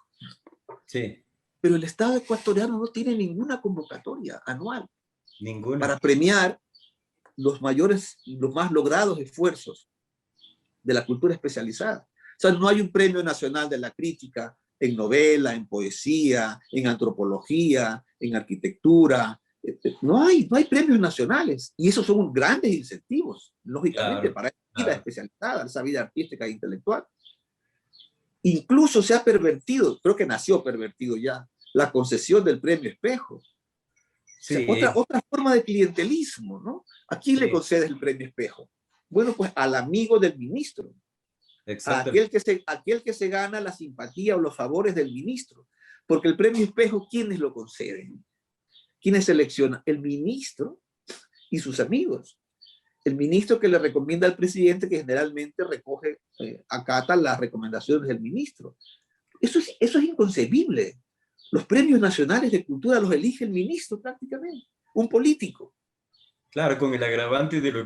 Sí. Pero el Estado ecuatoriano no tiene ninguna convocatoria anual. Ninguna. Para premiar los más logrados esfuerzos de la cultura especializada. O sea, no hay un premio nacional de la crítica en novela, en poesía, en antropología, en arquitectura. No hay premios nacionales, y esos son grandes incentivos, lógicamente, para esa vida especializada, esa vida artística e intelectual. Incluso se ha pervertido, creo que nació pervertido ya, la concesión del premio Espejo. Sí. O sea, otra forma de clientelismo, ¿no? ¿A quién le concedes el premio Espejo? Bueno, pues al amigo del ministro. A aquel que se gana la simpatía o los favores del ministro. Porque el premio Espejo, ¿quiénes lo conceden? ¿Quiénes seleccionan? El ministro y sus amigos. El ministro que le recomienda al presidente, que generalmente acata las recomendaciones del ministro. Eso es inconcebible. Los premios nacionales de cultura los elige el ministro prácticamente, un político. Claro, con el agravante de lo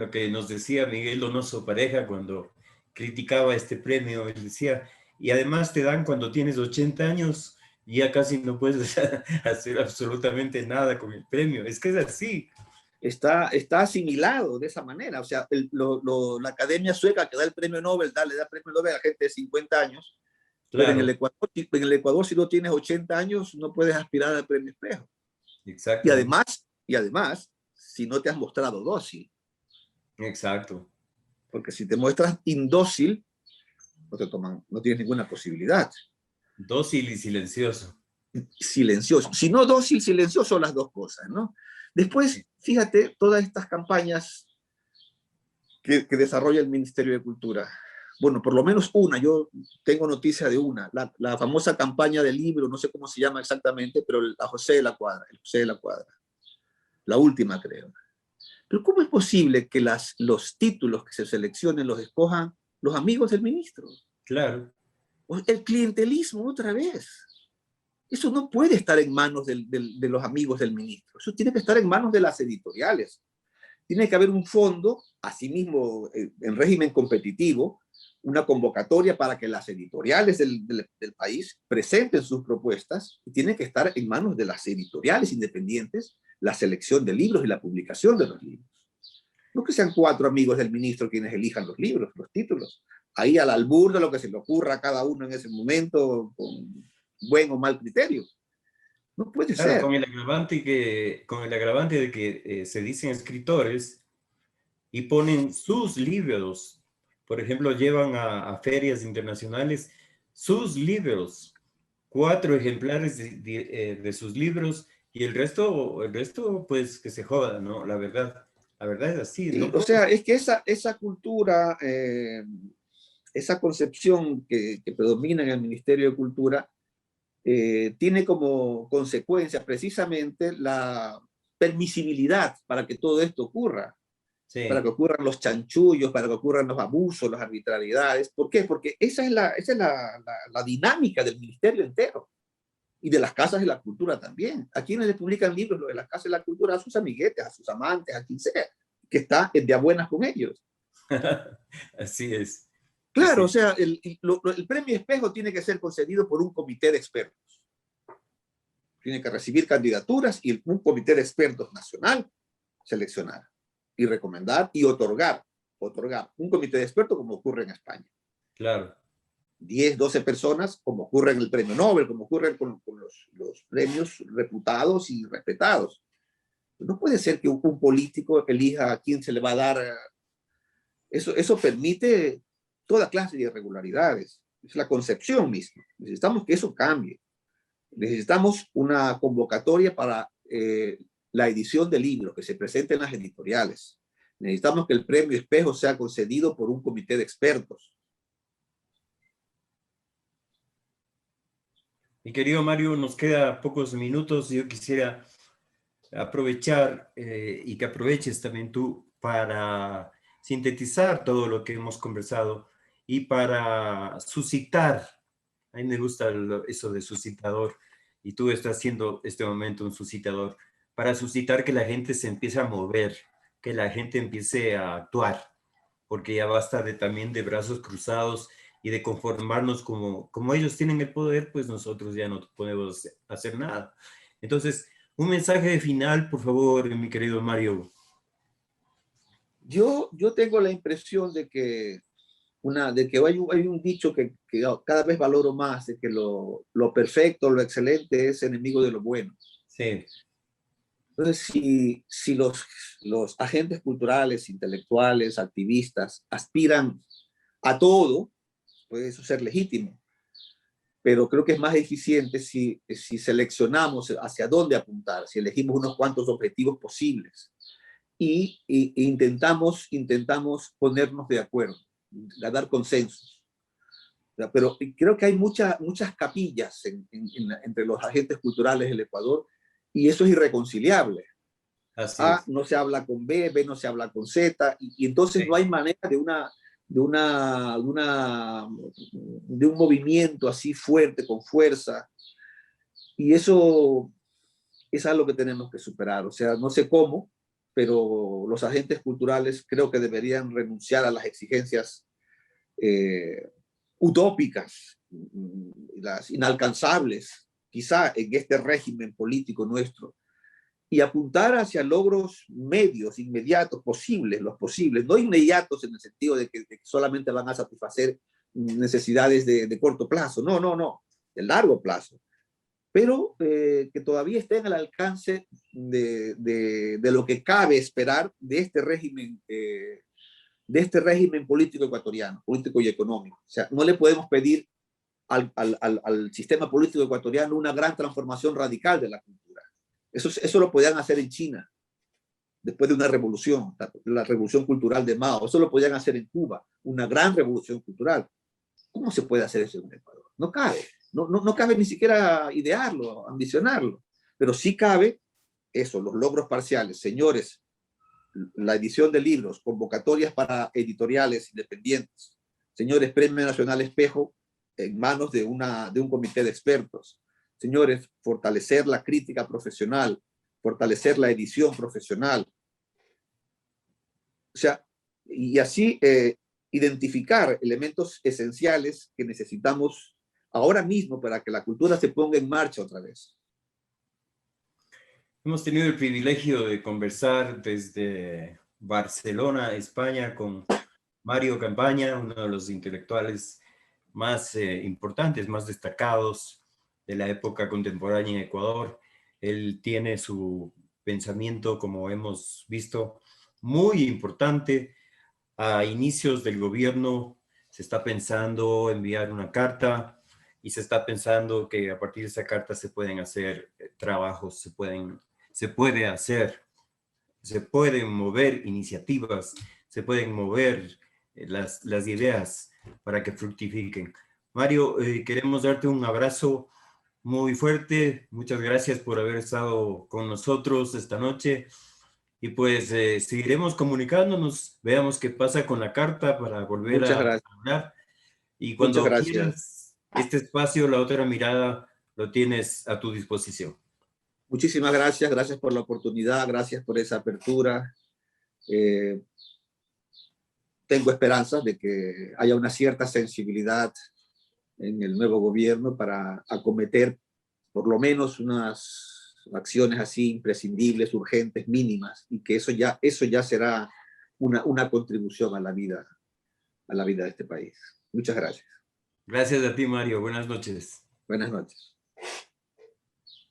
que nos decía Miguel Donoso Pareja cuando criticaba este premio. Él decía, y además te dan cuando tienes 80 años y ya casi no puedes hacer absolutamente nada con el premio. Es que es así. Está asimilado de esa manera. O sea, la Academia Sueca que da el premio Nobel, le da premio Nobel a gente de 50 años. Claro. Pero en el Ecuador, si no tienes 80 años, no puedes aspirar al premio Espejo. Exacto. Y además, si no te has mostrado dócil. Exacto. Porque si te muestras indócil, no tienes ninguna posibilidad. Dócil y silencioso. Silencioso. Si no dócil, silencioso son las dos cosas, ¿no? Después, fíjate, todas estas campañas que desarrolla el Ministerio de Cultura. Bueno, por lo menos una, yo tengo noticia de una, la famosa campaña del libro, no sé cómo se llama exactamente, pero la José de la Cuadra, el José de la Cuadra, la última creo. Pero ¿cómo es posible que los títulos que se seleccionen los escojan los amigos del ministro? Claro. El clientelismo otra vez. Eso no puede estar en manos de los amigos del ministro, eso tiene que estar en manos de las editoriales. Tiene que haber un fondo, asimismo en régimen competitivo, una convocatoria para que las editoriales del país presenten sus propuestas, y tiene que estar en manos de las editoriales independientes la selección de libros y la publicación de los libros. No que sean 4 amigos del ministro quienes elijan los libros, los títulos. Ahí al albur de lo que se le ocurra a cada uno en ese momento, con buen o mal criterio. No puede Claro, ser. con el agravante de que se dicen escritores y ponen sus libros. Por ejemplo, llevan a ferias internacionales sus libros, 4 ejemplares de sus libros, y el resto, pues que se joda, ¿no? La verdad es así, Sí, no o sea, puedes. es que esa cultura, esa concepción que predomina en el Ministerio de Cultura, tiene como consecuencia precisamente la permisibilidad para que todo esto ocurra, para Sí, que ocurran los chanchullos, para que ocurran los abusos, las arbitrariedades. ¿Por qué? Porque esa es la dinámica del ministerio entero y de las casas de la cultura también. ¿A quienes le publican libros lo de las casas de la cultura? A sus amiguetes, a sus amantes, a quien sea, que está de a buenas con ellos. así es, Claro, o así. sea, el premio Espejo tiene que ser concedido por un comité de expertos. Tiene que recibir candidaturas y un comité de expertos nacional seleccionar y recomendar y otorgar un comité de expertos como ocurre en España. Claro. 10, 12 personas, como ocurre en el premio Nobel, como ocurre con los premios reputados y respetados. No puede ser que un político elija a quién se le va a dar. Eso permite toda clase de irregularidades. Es la concepción misma. Necesitamos que eso cambie. Necesitamos una convocatoria para la edición de libros que se presenten en las editoriales. Necesitamos que el premio Espejo sea concedido por un comité de expertos. Mi querido Mario, nos queda pocos minutos. Yo quisiera aprovechar y que aproveches también tú para sintetizar todo lo que hemos conversado y para suscitar. A mí me gusta eso de suscitador, y tú estás siendo este momento un suscitador, para suscitar que la gente se empiece a mover, que la gente empiece a actuar, porque ya basta también de brazos cruzados y de conformarnos como ellos tienen el poder, pues nosotros ya no podemos hacer nada. Entonces, un mensaje final, por favor, mi querido Mario. Yo tengo la impresión de que hay un dicho que cada vez valoro más, de que lo perfecto, lo excelente es enemigo de lo bueno. Sí, Entonces, si los agentes culturales, intelectuales, activistas aspiran a todo, puede eso ser legítimo, pero creo que es más eficiente si seleccionamos hacia dónde apuntar, si elegimos unos cuantos objetivos posibles y intentamos ponernos de acuerdo, dar consensos. Pero creo que hay muchas capillas entre los agentes culturales del Ecuador y eso es irreconciliable. así A es. no se habla con B, B no se habla con Z, y entonces no Sí. hay manera de un movimiento así fuerte, con fuerza, y eso es algo que tenemos que superar. O sea, no sé cómo, pero los agentes culturales creo que deberían renunciar a las exigencias eh, utópicas, las inalcanzables, quizá en este régimen político nuestro, y apuntar hacia logros medios, inmediatos, posibles, los posibles, no inmediatos en el sentido de que solamente van a satisfacer necesidades de corto plazo, no, de largo plazo, pero que todavía estén al alcance de lo que cabe esperar de este régimen político ecuatoriano, político y económico. O sea, no le podemos pedir al sistema político ecuatoriano una gran transformación radical de la cultura. Eso lo podían hacer en China, después de una revolución, la revolución cultural de Mao. Eso lo podían hacer en Cuba, una gran revolución cultural. ¿Cómo se puede hacer eso en Ecuador? No cabe. No cabe ni siquiera idearlo, ambicionarlo. Pero sí cabe eso, los logros parciales. Señores, la edición de libros, convocatorias para editoriales independientes. Señores, Premio Nacional Espejo en manos de un comité de expertos. Señores, fortalecer la crítica profesional, fortalecer la edición profesional. O sea, y así identificar elementos esenciales que necesitamos ahora mismo para que la cultura se ponga en marcha otra vez. Hemos tenido el privilegio de conversar desde Barcelona, España, con Mario Campaña, uno de los intelectuales más importantes, más destacados de la época contemporánea en Ecuador. Él tiene su pensamiento, como hemos visto, muy importante. A inicios del gobierno se está pensando enviar una carta y se está pensando que a partir de esa carta se pueden hacer trabajos, se puede hacer, se pueden mover iniciativas, se pueden mover las ideas para que fructifiquen. Mario, queremos darte un abrazo muy fuerte. Muchas gracias por haber estado con nosotros esta noche. Y pues seguiremos comunicándonos, veamos qué pasa con la carta para volver Muchas a gracias. hablar. Y Muchas cuando gracias. quieras, este espacio, La Otra Mirada, lo tienes a tu disposición. Muchísimas gracias. Gracias por la oportunidad. Gracias por esa apertura. Eh, Tengo esperanzas de que haya una cierta sensibilidad en el nuevo gobierno para acometer por lo menos unas acciones así imprescindibles, urgentes, mínimas, y que eso ya será una contribución a la vida de este país. Muchas gracias. Gracias a ti, Mario. Buenas noches. Buenas noches.